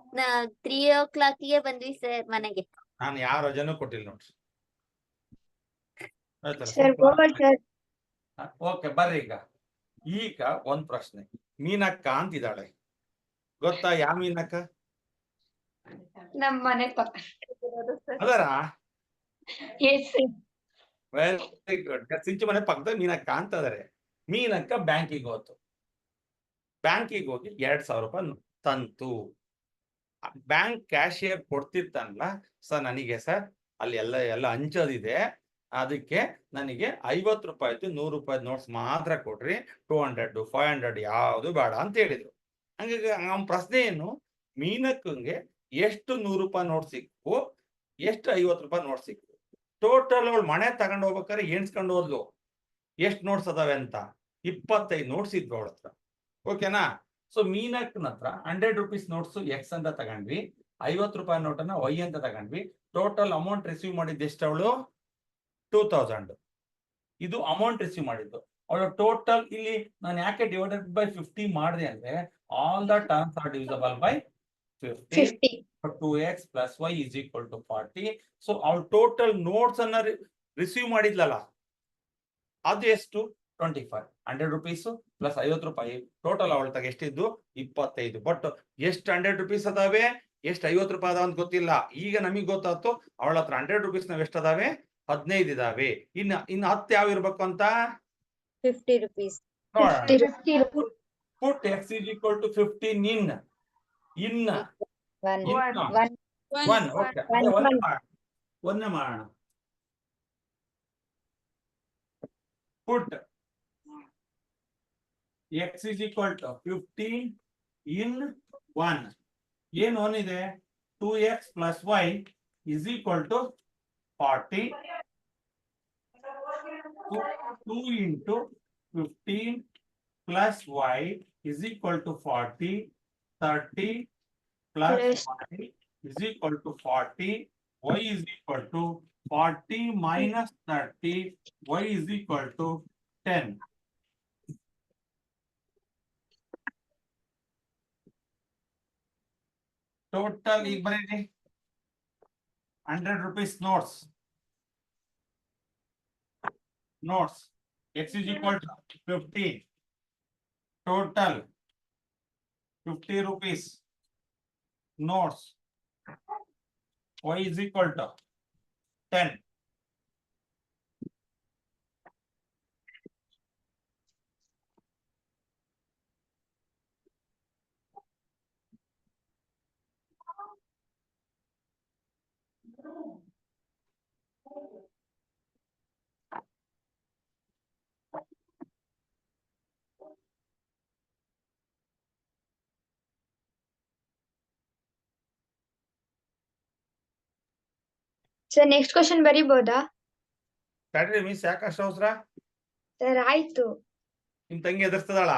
3 o'clock ಗೆ ಬಂದ್ವಿ ಸರ್ ಮನೆಗೆ. ನಾನು ಯಾವ ರಜಾನು ಕೊಟ್ಟಿಲ್ಲ ನೋಡ್ರಿ. ಓಕೆ ಬರ್ರಿ. ಈಗ ಒಂದ್ ಪ್ರಶ್ನೆ. ಮೀನಕ್ಕ ಅಂತಿದ್ದಾಳೆ, ಗೊತ್ತಾ ಯಾವ ಮೀನಕ್ಕ? ನಮ್ ಮನೆ ಪಕ್ಕ. ಅದರ ಎಸ್ ವೆರಿ ಗುಡ್. ಸಿಂಚು ಮನೆ ಪಕ್ಕದಾಗ ಮೀನಕ್ಕ ಅಂತ ಅದಾರೆ. ಮೀನಕ್ಕ ಬ್ಯಾಂಕಿಗೆ ಹೋತು. ಬ್ಯಾಂಕಿಗೆ ಹೋಗಿ 2,000 ರೂಪಾಯಿ ತಂತು. ಬ್ಯಾಂಕ್ ಕ್ಯಾಶಿಯರ್ ಕೊಡ್ತಿರ್ತಾನಲ್ಲ, ಸರ್ ನನಗೆ ಸರ್ ಅಲ್ಲಿ ಎಲ್ಲ ಹಂಚೋದಿದೆ, ಅದಕ್ಕೆ ನನಗೆ 50 ರೂಪಾಯಿದು 100 ರೂಪಾಯಿ ನೋಟ್ಸ್ ಮಾತ್ರ ಕೊಡ್ರಿ, 200 500 ಯಾವುದು ಬೇಡ ಅಂತ ಹೇಳಿದ್ರು. ಹಂಗಾಗಿ ನಮ್ಮ ಪ್ರಶ್ನೆ ಏನು, ಮೀನಕ್ಕಂಗೆ ಎಷ್ಟು 100 ರೂಪಾಯಿ ನೋಟ್ ಸಿಕ್ಕು, ಎಷ್ಟು 50 ರೂಪಾಯಿ ನೋಟ್ ಸಿಕ್ಕು? ಟೋಟಲ್ ಅವಳು ಮನೆ ತಗೊಂಡು ಹೋಗ್ಬೇಕಾದ್ರೆ ಎಣ್ಸ್ಕೊಂಡು ಹೋದ್ಲು ಎಷ್ಟು ನೋಟ್ಸ್ ಅದಾವೆ ಅಂತ. 25 ನೋಟ್ಸ್ ಇದ್ವು ಅವಳ ಹತ್ರ. ಓಕೆನಾ? ಸೊ ಮೀನಕ್ಕನ ಹತ್ರ 100 ರೂಪೀಸ್ ನೋಟ್ಸ್ ಎಕ್ಸ್ ಅಂತ ತಗೊಂಡ್ವಿ, 50 ರೂಪಾಯಿ ನೋಟನ್ನ ವೈ ಅಂತ ತಗೊಂಡ್ವಿ. ಟೋಟಲ್ ಅಮೌಂಟ್ ರಿಸೀವ್ ಮಾಡಿದ್ದು ಎಷ್ಟು ಅವಳು? 2000. ಇದು ಅಮೌಂಟ್ ರಿಸೀವ್ ಮಾಡಿದ್ದು. ಅವಳು ಟೋಟಲ್ ಇಲ್ಲಿ ನಾನು ಯಾಕೆ ಡಿವೈಡೆಡ್ ಬೈ 50 ಮಾಡಿದೆ ಅಂದ್ರೆ, all the terms are divisible by 50. 2x plus y is equal to 40. So ಅವಳು ಟೋಟಲ್ ನೋಟ್ಸ್ ಅನ್ನ ರಿಸೀವ್ ಮಾಡಿದ್ಲಲ್ಲ, ಅದು ಎಷ್ಟು? 25. 100 ರೂಪೀಸ್ ಪ್ಲಸ್ 50 ರೂಪಾಯಿ ಟೋಟಲ್ ಅವಳ ತಗ ಎಷ್ಟಿದ್ದು? 25. ಬಟ್ ಎಷ್ಟು 100 ರೂಪೀಸ್ ಅದಾವೆ, ಎಷ್ಟು 50 ರೂಪಾಯಿ ಅದಾವ ಅಂತ ಗೊತ್ತಿಲ್ಲ. ಈಗ ನಮಗೆ ಗೊತ್ತಾಯ್ತು ಅವಳ ಹತ್ರ 100 ರೂಪೀಸ್ ನಾವ್ ಎಷ್ಟದಾವೆ? 15 ಇದಾವೆ. ಇನ್ನು 10 ಯಾವ ಇರ್ಬೇಕು ಅಂತ 50 rupees. Put x is equal to 15 in 1. Okay, ಒಂದೇ ಮಾಡೋಣ. ಪುಟ್ x is equal to 15 in 1. ಏನು 1 ಇದೆ? 2x plus y is equal to 40. 2 into 15 plus y is equal to 40. 30 plus y is equal to 40. Y is equal to 40 minus 30. Y is equal to 10. Total ಈಗ ಬರೀರಿ 100 rupees notes. X is equal to 15. Total 50 rupees notes. Y is equal to 10. Sir next question ಬರೀಬಹುದಾ? ತಡ್ರಿ miss, ಯಾಕಷ್ಟು ಅವಸರ? Sir ಆಯ್ತು. ನಿಮ್ ತಂಗಿ ಎದುರಿಸ್ತದಾಳ?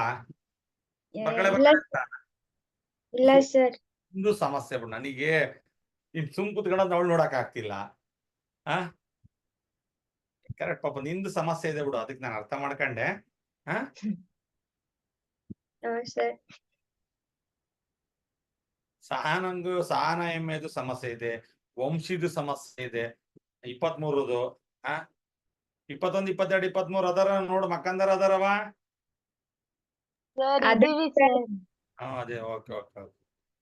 ಇಲ್ಲ sir. ಒಂದು ಸಮಸ್ಯೆ ಬಿಡು ನನಗೆ. ನಿನ್ ಸುಮ್ ಕುತ್ಕೊಂಡ್ ಅವಳು ನೋಡಕ್ ಆಗ್ತಿಲ್ಲ. ಕರೆಕ್ಟ್, ಪಾಪ ನಿಂದು ಸಮಸ್ಯೆ ಇದೆ ಬಿಡು, ಅದಕ್ಕೆ ನಾನು ಅರ್ಥ ಮಾಡ್ಕೊಂಡೆ. ಸರ್ ಸಹನ ಎಮ್ಮೆದು ಸಮಸ್ಯೆ ಇದೆ, ವಂಶಿದು ಸಮಸ್ಯೆ ಇದೆ, 23ದು 21 22 23 ಅದರ ನೋಡು, ಮಕ್ಕಂದರ ಅದರವ. ಅದೇ ಓಕೆ ಓಕೆ ಓಕೆ.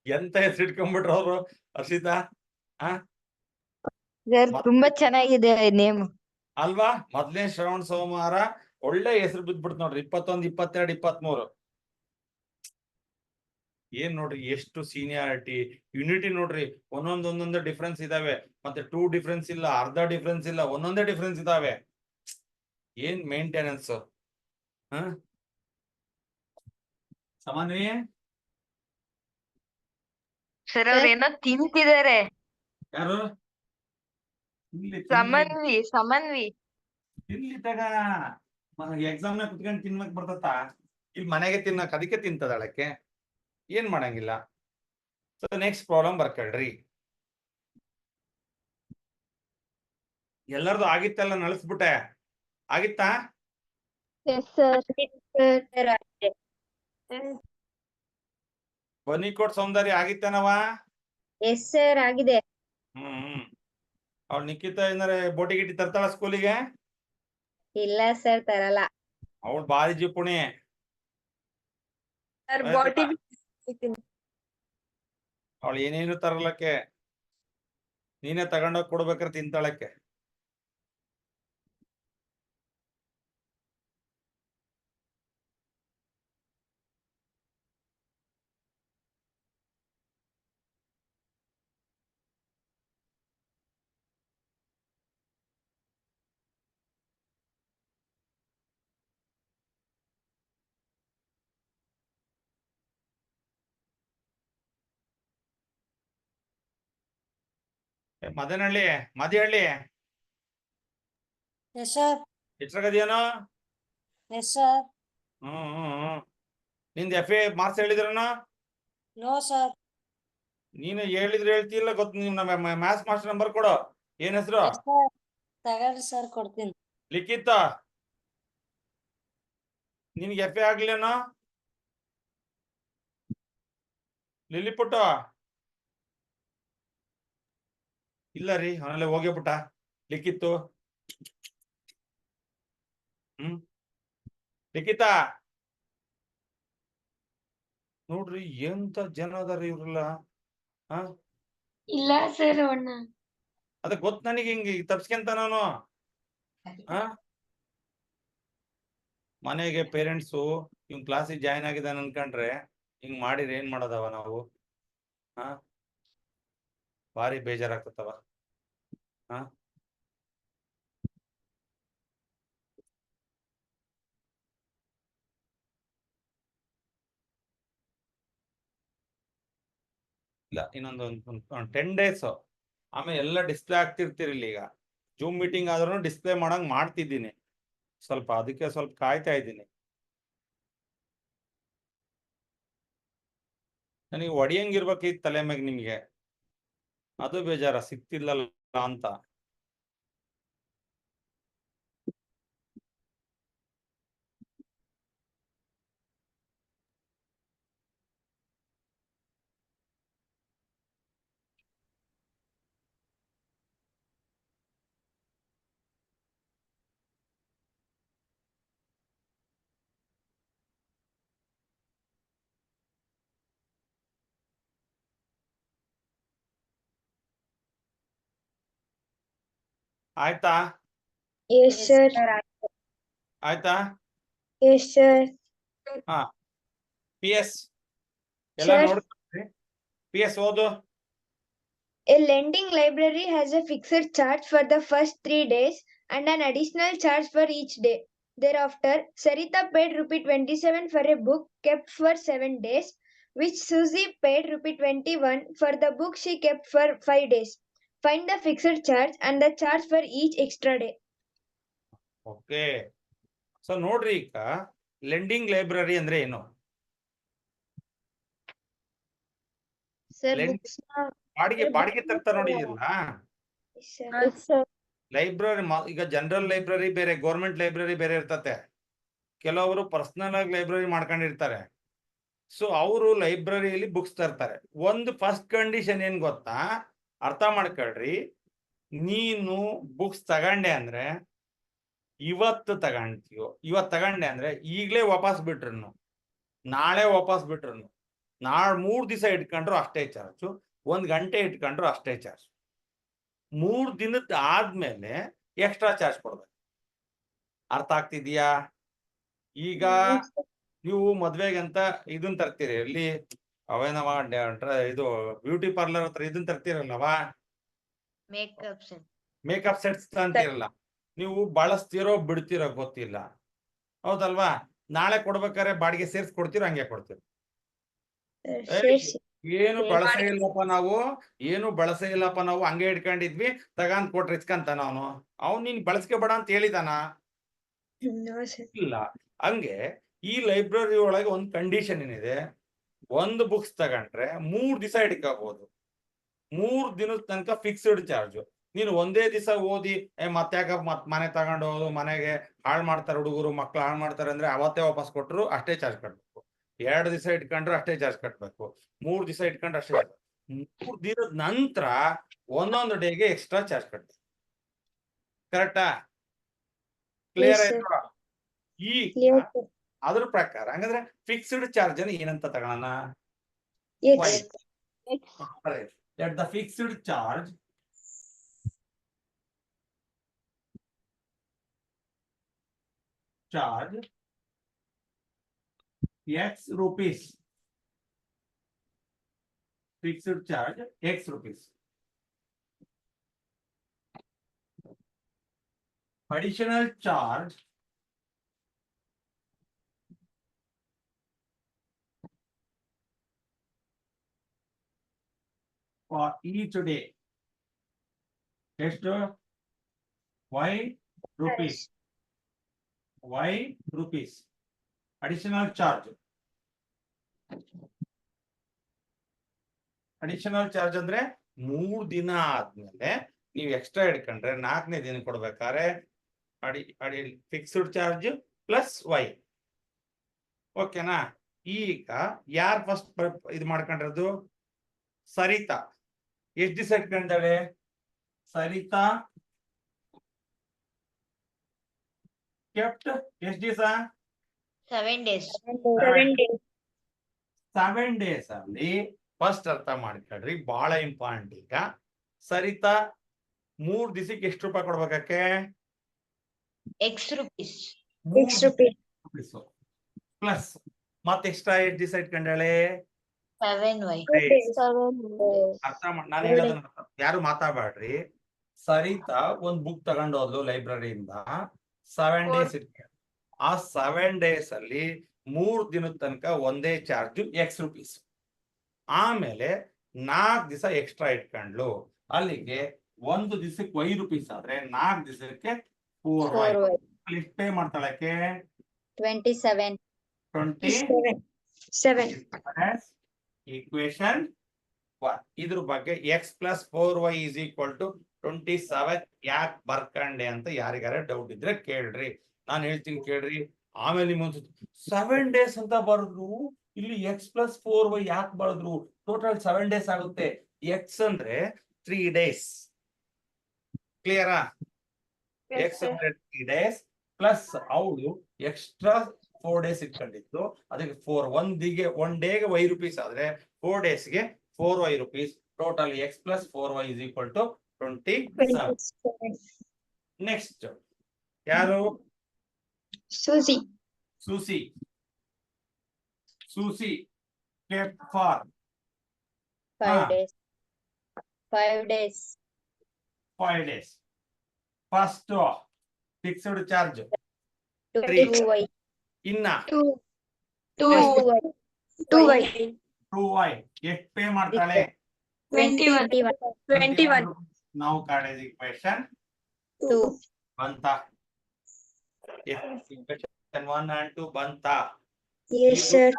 ಎಂತ ಹೆಸರು ಇಟ್ಕೊಂಡ್ಬಿಟ್ರು ಅವರು ಹರ್ಷಿತಾ? ತುಂಬಾ ಚೆನ್ನಾಗಿದೆ ನೇಮ್ ಅಲ್ವಾ? ಮೊದ್ಲೇ ಶ್ರವಣ ಸೋಮವಾರ ಒಳ್ಳೆ ಹೆಸರು ಬಿದ್ಬಿಡ್ತು ನೋಡ್ರಿ. 21 22 23 ಏನ್ ನೋಡ್ರಿ ಎಷ್ಟು ಸೀನಿಯಾರಿಟಿ, ಯುನಿಟಿ ನೋಡ್ರಿ, ಒಂದೊಂದೊಂದೊಂದು ಡಿಫ್ರೆನ್ಸ್ ಇದಾವೆ, ಮತ್ತೆ 2 ಡಿಫ್ರೆನ್ಸ್ ಇಲ್ಲ, ಅರ್ಧ ಡಿಫ್ರೆನ್ಸ್ ಇಲ್ಲ, ಒಂದೊಂದೇ ಡಿಫ್ರೆನ್ಸ್ ಇದಾವೆ. ಏನ್ ಮೇಂಟೆನೆನ್ಸ್ ಹ ಸಮಾನ್ವಿ? ಸರ್ ಅವ್ರ ಏನೋ ತಿಂತಿದಾರೆ. ಯಾರು? ಇಲ್ಲಿ ಸಮನ್ವಿ ಇಲ್ಲಿ ತಗ ಎಕ್ಸಾಮ್ ನ ಕುತ್ಕೊಂಡು ತಿನ್ಮಕ್ ಬರ್ತತ, ಇಲ್ಲಿ ಮನೆಗೆ ತಿನ್ನಕ್ ಅದಕ್ಕೆ ತಿಂತದಳಕ್ಕೆ, ಏನ್ ಮಾಡಂಗಿಲ್ಲ. ಸೊ ನೆಕ್ಸ್ಟ್ ಪ್ರಾಬ್ಲಮ್ ಬರ್ಕೊಳ್ರಿ. ಎಲ್ಲರದು ಆಗಿತ್ತಲ್ಲ, ನಳಿಸ್ಬಿಟ್ಟೆ, ಆಗಿತ್ತಾ? Yes sir. ಬನ್ನಿಕೋಟ್ ಸೌಂದರ್ಯ ಆಗಿತ್ತೇನವ? ಎಸ್ ಸರ್ ಆಗಿದೆ. ಹ್ಮ್ ಅವ್ಳು ನಿಖಿತ ಏನಾರೆ ಬೋಟಿ ಗಿಟಿ ತರ್ತಾಳ ಸ್ಕೂಲಿಗೆ? ಇಲ್ಲ ಸರ್ ತರಲ್ಲ. ಅವಳು ಬಾರಿ ಜಿಪುಣಿ. ಸರ್ ಆಯ್ತಪ್ಪ. ಬಾಟಲ್ ಅವಳು ಏನೇನು ತರಲಕ್ಕೆ, ನೀನೇ ತಗೊಂಡೋಗಿ ಕೊಡ್ಬೇಕಾರೆ ತಿಂತಾಳಕ್ಕೆ. Madanahalli, Madihalli, yes sir. ಎಷ್ಟ್ರಾಗದೇನೋ? Yes sir. ನಿಂದ FA ಮಾರ್ಕ್ಸ್ ಹೇಳಿದ್ರನ? No sir. ನೀನು ಹೇಳಿದ್ರೆ ಹೇಳ್ತಿಲ್ಲ ಗೊತ್ತು. ನಿಮ್ಮ ಮ್ಯಾಥ್ಸ್ ಮಾಸ್ಟರ್ ನಂಬರ್ ಕೊಡು. ಏನ್ ಹೆಸರು? Yes sir. ತಗೊಳ್ರಿ ಸರ್ ಕೊಡ್ತೀನಿ. ಲಿಖಿತ, ನಿನ್ಗೆ FA ಆಗ್ಲೇನೋ? ಲಿಲಿಪುಟ್ಟ ಇಲ್ಲ ರೀ, ಅವನಲ್ಲೇ ಹೋಗ್ಯಬಿಟ್ಟ. ಲಿಖಿತ್ತು, ಲಿಖಿತ ನೋಡ್ರಿ ಎಂತ ಜನ ಅದಾರ ಇವ್ರಲ್ಲ. ಇಲ್ಲ ಸರ್ ಅಣ್ಣ. ಅದ ಗೊತ್ತ ನನಗೆ, ಹಿಂಗ ತಪ್ಸ್ಕೊಂತ ನಾನು ಮನೆಗೆ ಪೇರೆಂಟ್ಸು ಇವ್ ಕ್ಲಾಸಿಗೆ ಜಾಯ್ನ್ ಆಗಿದ್ದಾನ ಅನ್ಕೊಂಡ್ರೆ ಹಿಂಗ್ ಮಾಡಿದ್ರೆ ಏನ್ ಮಾಡೋದವ ನಾವು? ಭಾರಿ ಬೇಜಾರಾಗ್ತವ. ಇಲ್ಲ, ಇನ್ನೊಂದು 10 days ಆಮೇಲೆ ಎಲ್ಲ ಡಿಸ್ಪ್ಲೇ ಆಗ್ತಿರ್ತೀರಿ. ಇಲ್ಲಿ ಈಗ ಜೂಮ್ ಮೀಟಿಂಗ್ ಆದ್ರೂ ಡಿಸ್ಪ್ಲೇ ಮಾಡಂಗ್ ಮಾಡ್ತಿದ್ದೀನಿ. ಸ್ವಲ್ಪ ಅದಕ್ಕೆ ಸ್ವಲ್ಪ ಕಾಯ್ತಾ ಇದ್ದೀನಿ. ನನಗೆ ಹೊಡಿಯಂಗಿರ್ಬೇಕಿತ್ತು ತಲೆ ಮ್ಯಾಗ ನಿಮ್ಗೆ, ಅದು ಬೇಜಾರ ಸಿಕ್ತಿಲ್ಲಲ್ಲ ಅಂತ. ಆಯ್ತಾ? Yes sir. ಆಯ್ತಾ? Yes sir. PS ಎಲ್ಲ Sir. ನೋಡ್ರಿ. PS ಓದು. A lending library has a fixed charge for the first 3 days and an additional charge for each day. Thereafter, Sarita paid ₹27 for a book kept for 7 days, which Susie paid ₹21 for the book she kept for 5 days. Find the fixed charge and the charge for each extra day. Okay, so ನೋಡ್ರಿ, ಈಗ lending library ಅಂದ್ರೆ ಏನು? Sir ಬಾಡಿಗೆ ತರ್ತಾರ ನೋಡಿದಿಲ್ಲ. Library ಈಗ general library ಬೇರೆ, government library ಬೇರೆ ಇರ್ತತೆ. ಕೆಲವರು ಪರ್ಸನಲ್ ಆಗಿ ಲೈಬ್ರರಿ ಮಾಡ್ಕೊಂಡಿರ್ತಾರೆ. ಸೊ ಅವರು ಲೈಬ್ರರಿಯಲ್ಲಿ ಬುಕ್ಸ್ ತರ್ತಾರೆ. ಒಂದು ಫಸ್ಟ್ ಕಂಡೀಷನ್ ಏನ್ ಗೊತ್ತಾ, ಅರ್ಥ ಮಾಡ್ಕೊಳ್ರಿ. ನೀನು ಬುಕ್ಸ್ ತಗೊಂಡೆ ಅಂದ್ರೆ ಇವತ್ತು ತಗೊಂಡೆ ಅಂದ್ರೆ ಈಗಲೇ ವಾಪಸ್ ಬಿಟ್ರು, ನಾಳೆ ವಾಪಸ್ ಬಿಟ್ರು, 3 ದಿವಸ ಇಟ್ಕೊಂಡ್ರು ಅಷ್ಟೇ ಚಾರ್ಜು, 1 ಗಂಟೆ ಇಟ್ಕೊಂಡ್ರು ಅಷ್ಟೇ ಚಾರ್ಜ್. 3 ದಿನದ ಆದ್ಮೇಲೆ ಎಕ್ಸ್ಟ್ರಾ ಚಾರ್ಜ್ ಕೊಡ್ಬೇಕು. ಅರ್ಥ ಆಗ್ತಿದ್ಯಾ? ಈಗ ನೀವು ಮದ್ವೆಗೆ ಅಂತ ಇದನ್ನ ತರ್ತೀರಿ, ಇಲ್ಲಿ ಅವೇನವ ಇದು ಬ್ಯೂಟಿ ಪಾರ್ಲರ್ ಹತ್ರ ಇದನ್ನ ತರ್ತೀರಲ್ಲವಾ, ಮೇಕಪ್ ಸರ್. ಮೇಕಪ್ ಸೆಟ್ಸ್ ಅಂತೀರಲ್ಲ, ನೀವು ಬಳಸ್ತಿರೋ ಬಿಡ್ತಿರೋ ಗೊತ್ತಿಲ್ಲ, ಹೌದಲ್ವಾ? ನಾಳೆ ಕೊಡ್ಬೇಕಾದ್ರೆ ಬಾಡಿಗೆ ಸೇರ್ಸಿ ಕೊಡ್ತೀರೋ ಹಂಗೆ ಕೊಡ್ತೀರೋ? ಸೇರ್ಸಿ. ಏನು ಬಳಸೇ ಇಲ್ಲಪ್ಪ ನಾವು, ಏನು ಬಳಸೇ ಇಲ್ಲಪ್ಪ ನಾವು, ಹಂಗೆ ಇಟ್ಕೊಂಡಿದ್ವಿ, ತಗೊಂಡ್ ಕೊಟ್ರೆ ಇಸ್ಕಂತಾನ ಅವನು? ಅವ್ನು ನೀನ್ ಬಳಸ್ಕೋಬೇಡ ಅಂತ ಹೇಳಿದಾನ? No, sir. ಇಲ್ಲ. ಹಂಗೆ ಈ ಲೈಬ್ರರಿ ಒಳಗೆ ಒಂದು ಕಂಡೀಷನ್ ಏನಿದೆ, ಒಂದು ಬುಕ್ಸ್ ತಗೊಂಡ್ರೆ 3 ದಿವಸ ಇಟ್ಕೋಬಹುದು. 3 ದಿನದ ತನಕ ಫಿಕ್ಸ್ಡ್ ಚಾರ್ಜ್. ನೀನು ಒಂದೇ ದಿವಸ ಓದಿ ಮತ್ತ್ಯಾಕ ಮನೆ ತಗೊಂಡು ಹೋದು ಮನೆಗೆ ಹಾಳು ಮಾಡ್ತಾರೆ, ಹುಡುಗರು ಮಕ್ಳು ಹಾಳು ಮಾಡ್ತಾರೆ ಅಂದ್ರೆ ಅವತ್ತೇ ವಾಪಸ್ ಕೊಟ್ಟರು ಅಷ್ಟೇ ಚಾರ್ಜ್ ಕಟ್ಬೇಕು. 2 ದಿವಸ ಇಟ್ಕೊಂಡ್ರು ಅಷ್ಟೇ ಚಾರ್ಜ್ ಕಟ್ಬೇಕು. 3 ದಿವಸ ಇಟ್ಕೊಂಡ್ರೆ ಅಷ್ಟೇ. 3 ದಿನದ ನಂತರ ಒಂದೊಂದು ಡೇಗೆ ಎಕ್ಸ್ಟ್ರಾ ಚಾರ್ಜ್ ಕಟ್ಬೇಕು. ಕರೆಕ್ಟಾ? Clear Yes, sir. ಆಯ್ತು? ಈಗ Clear, sir. ಅದ್ರ ಪ್ರಕಾರ ಹಂಗಂದ್ರೆ ಫಿಕ್ಸ್ಡ್ ಚಾರ್ಜ್ ಅನ್ನು ಏನಂತ ತಗೋಣ? Yes. Let the fixed charge X rupees. Fixed charge X rupees. Additional charge for each day. ಎಷ್ಟು? Y rupees. Y rupees. Additional charge. Additional charge ಅಂದ್ರೆ 3 ದಿನ ಆದ್ಮೇಲೆ ನೀವು ಎಕ್ಸ್ಟ್ರಾ ಇಟ್ಕೊಂಡ್ರೆ 4ನೇ ದಿನ ಕೊಡ್ಬೇಕಾದ್ರೆ ಫಿಕ್ಸ್ಡ್ ಚಾರ್ಜ್ ಪ್ಲಸ್ ವೈ. ಓಕೆನಾ? ಈಗ ಯಾರು ಫಸ್ಟ್ ಇದು ಮಾಡ್ಕೊಂಡಿರೋದು? ಸರಿತಾ. ಎಷ್ಟು ದಿವಸ ಇಟ್ಕೊಂಡಾಳೆ ಸರಿತಾ? ಕೆಪ್ಟ್ ಎಷ್ಟು ದಿವಸ? 7 days. 7 days. 7 days ಅಲ್ಲಿ ಫಸ್ಟ್ ಅರ್ಥ ಮಾಡ್ಕೊಳ್ರಿ, ಬಹಳ ಇಂಪಾರ್ಟೆಂಟ್. ಈಗ ಸರಿತಾ 3 ದಿವಸಕ್ಕೆ ಎಷ್ಟು ರೂಪಾಯಿ ಕೊಡ್ಬೇಕಕ್ಕೆ? X rupees. X rupees. Plus ಮತ್ತೆ ಎಕ್ಸ್ಟ್ರಾ ಎಷ್ಟು ದಿವಸ ಇಟ್ಕೊಂಡಾಳೆ? 7y. ಅರ್ಥ ನಾನು ಹೇಳೋದನ್ನ ಯಾರು ಮಾತಾಡ್ಬೇಡ್ರಿ. ಸರಿತಾ ಒಂದ್ ಬುಕ್ ತಗೊಂಡೋದ್ಲು ಲೈಬ್ರರಿಯಿಂದ, 7 ಡೇಸ್ ಇಟ್ಕೊಂಡು ಆ 7 ಡೇಸ್ ಅಲ್ಲಿ 3 ದಿನದ ತನಕ ಒಂದೇ ಚಾರ್ಜ್ ಎಕ್ಸ್ ರುಪೀಸ್. ಆಮೇಲೆ 4 ದಿವಸ ಎಕ್ಸ್ಟ್ರಾ ಇಟ್ಕೊಂಡ್ಲು, ಅಲ್ಲಿಗೆ 1 ದಿವಸಕ್ಕೆ ವೈ ರುಪೀಸ್ ಆದ್ರೆ 4 ದಿವಸಕ್ಕೆ 4y. ಎಷ್ಟು ಪೇ ಮಾಡ್ತಾಳಕ್ಕೆ? 27. 27. ಈಕ್ವೇಶನ್ 1. ಇದ್ರ ಬಗ್ಗೆ X plus 4y is equal to 27 ಯಾಕೆ ಬರ್ಕಂಡೆ ಅಂತ ಯಾರಿಗಾರ ಡೌಟ್ ಇದ್ರೆ ಕೇಳ್ರಿ, ನಾನು ಹೇಳ್ತೀನಿ ಕೇಳ್ರಿ. ಆಮೇಲೆ ನಿಮ್ಮೊಂದು 7 ಡೇಸ್ ಅಂತ ಬರೆದ್ರು, ಇಲ್ಲಿ ಎಕ್ಸ್ ಪ್ಲಸ್ 4y ಯಾಕೆ ಬರೆದ್ರು? ಟೋಟಲ್ 7 ಡೇಸ್ ಆಗುತ್ತೆ. ಎಕ್ಸ್ ಅಂದ್ರೆ 3 days. ಕ್ಲಿಯರಾ? ಎಕ್ಸ್ ಅಂದ್ರೆ 3 days ಪ್ಲಸ್ ಅವಳು ಎಕ್ಸ್ಟ್ರಾ 4 days ಇಟ್ಕೊಂಡಿತ್ತು, ಅದಕ್ಕೆ 1 ಡೇಗೆ ವೈ ರುಪೀಸ್ ಆದ್ರೆ 4 ಡೇಸ್ಗೆ 4y rupees. Total X plus 4y is equal to 27. Next ಯಾರು? Susie. Susie. Susie kept for 5 days. 5 days. 5 days. First fixed charge 2y. ಇನ್ನ 2y. 2y. 2y ಎಷ್ಟು pay ಮಾಡ್ತಾಳೆ? 21. ನಾವು ಕಾಡೇಜ್ ಇಕ್ವೇಶನ್ 2. ಬಂತ? ಇಕ್ವೇಶನ್ 1 and 2 ಬಂತ? Yes, sir.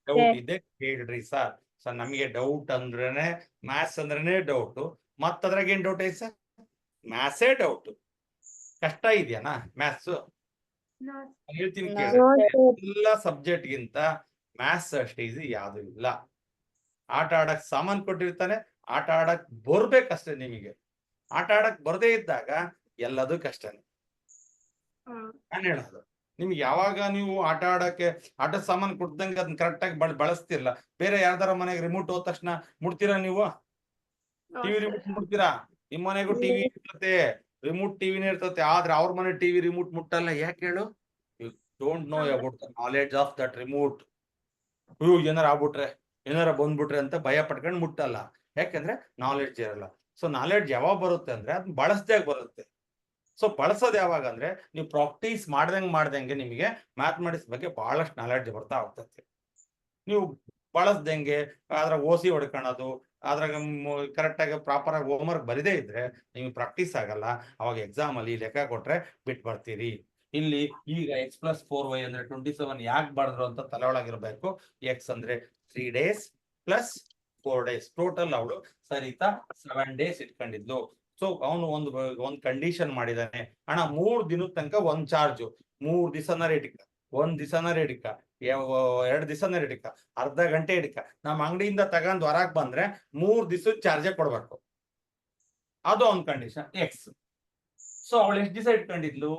Doubt ಇದೆ ಕೇಳ್ರಿ sir. Sir ನಮಗೆ ಡೌಟ್ ಅಂದ್ರೇನೆ ಮ್ಯಾಥ್ಸ್ ಅಂದ್ರೇನೆ ಡೌಟ್, ಮತ್ತದ್ರಾಗ ಏನ್ ಡೌಟ್ ಐತಿ ಸರ್? ಮ್ಯಾಥ್ಸೇ ಡೌಟ್. ಕಷ್ಟ ಇದೆಯಾನಾ ಮ್ಯಾಥ್ಸ್? ಹೇಳ್ತೀನಿ ಕೇಳಿ, ಎಲ್ಲ ಸಬ್ಜೆಕ್ಟ್ ಗಿಂತ ಮ್ಯಾಥ್ಸ್ ಅಷ್ಟೇ ಈಸಿ ಯಾವ್ದು ಇಲ್ಲ. ಆಟ ಆಡಕ್ ಸಾಮಾನ್ ಕೊಟ್ಟಿರ್ತಾನೆ, ಆಟ ಆಡಕ್ ಬರ್ಬೇಕಷ್ಟೇ. ನಿಮಗೆ ಆಟ ಆಡಕ್ ಬರದೇ ಇದ್ದಾಗ ಎಲ್ಲದೂ ಕಷ್ಟನೇ. ನಾನು ಹೇಳೋದು ನಿಮ್ಗೆ ಯಾವಾಗ ನೀವು ಆಟ ಆಡಕ್ಕೆ ಆಟದ ಸಾಮಾನು ಕೊಟ್ಟದಂಗೆ ಅದನ್ನ ಕರೆಕ್ಟ್ ಆಗಿ ಬಳಸ್ತಿರಲ್ಲ, ಬೇರೆ ಯಾರ್ದಾರ ಮನೆಗೆ ರಿಮೋಟ್ ಹೋದ ತಕ್ಷಣ ಮುಡ್ತೀರಾ ನೀವು? ಟಿವಿ ರಿಮೋಟ್ ಮುಡ್ತೀರಾ? ನಿಮ್ ಮನೆಗೂ ಟಿವಿ ಇರ್ತತೆ, ರಿಮೋಟ್ ಟಿವಿನೇ ಇರ್ತತೆ, ಆದ್ರೆ ಅವ್ರ ಮನೆ ಟಿವಿ ರಿಮೋಟ್ ಮುಟ್ಟಲ್ಲ. ಯಾಕೆ ಹೇಳು? You don't know about the knowledge of that remote. ಏನಾರ ಆಗ್ಬಿಟ್ರೆ ಏನಾರ ಬಂದ್ಬಿಟ್ರೆ ಅಂತ ಭಯ ಪಟ್ಕೊಂಡು ಮುಟ್ಟಲ್ಲ. ಯಾಕಂದ್ರೆ ನಾಲೆಡ್ಜ್ ಇರಲ್ಲ. ಸೊ ನಾಲೆಡ್ಜ್ ಯಾವಾಗ ಬರುತ್ತೆ ಅಂದ್ರೆ ಅದನ್ನ ಬಳಸ್ದಾಗ ಬರುತ್ತೆ. ಸೊ ಬಳಸೋದು ಯಾವಾಗ ಅಂದ್ರೆ ನೀವು ಪ್ರಾಕ್ಟೀಸ್ ಮಾಡ್ದಂಗೆ ನಿಮಗೆ ಮ್ಯಾಥಮೆಟಿಕ್ಸ್ ಬಗ್ಗೆ ಬಹಳಷ್ಟು ನಾಲೆಡ್ಜ್ ಬರ್ತಾ ಹೋಗ್ತದೆ. ನೀವು ಬಳಸ್ದಂಗೆ ಅದ್ರಾಗ ಓಸಿ ಹೊಡ್ಕೊಳ್ಳೋದು, ಅದ್ರಾಗ ಕರೆಕ್ಟ್ ಆಗಿ ಪ್ರಾಪರ್ ಆಗಿ ಹೋಮ್ವರ್ಕ್ ಬರಿದೇ ಇದ್ರೆ ನಿಮ್ಗೆ ಪ್ರಾಕ್ಟೀಸ್ ಆಗಲ್ಲ. ಅವಾಗ ಎಕ್ಸಾಮ್ ಅಲ್ಲಿ ಲೆಕ್ಕ ಕೊಟ್ರೆ ಬಿಟ್ಟು ಬರ್ತೀರಿ. ಇಲ್ಲಿ ಈಗ x+4y ಅಂದ್ರೆ 27 ಯಾಕೆ ಮಾಡಿದ್ರು ಅಂತ ತಲೆ ಒಳಗಿರ್ಬೇಕು. ಎಕ್ಸ್ ಅಂದ್ರೆ 3 days ಪ್ಲಸ್ 4 days ಟೋಟಲ್ ಅವಳು ಸರಿತಾ 7 days ಇಟ್ಕೊಂಡಿದ್ಲು. ಸೊ ಅವನು ಒಂದು ಕಂಡೀಷನ್ ಮಾಡಿದಾನೆ, ಅಣ್ಣ 3 ದಿನದ ತನಕ ಒಂದ್ ಚಾರ್ಜು, 3 ದಿವಸನ ಇಡಿಕ, 1 ದಿವಸನ ಇಡಿಕ, 2 ದಿವಸನ ಇಡಿಕ, ಅರ್ಧ ಗಂಟೆ ಇಡಿಕ. ನಮ್ಮ ಅಂಗಡಿಯಿಂದ ತಗೊಂಡ್ ಹೊರಗ್ ಬಂದ್ರೆ 3 ದಿವಸದ ಚಾರ್ಜೇ ಕೊಡ್ಬೇಕು. ಅದು ಒಂದು ಕಂಡೀಷನ್ ಎಕ್ಸ್. ಸೊ ಅವಳು ಎಷ್ಟು ದಿವಸ ಇಟ್ಕೊಂಡಿದ್ಲು?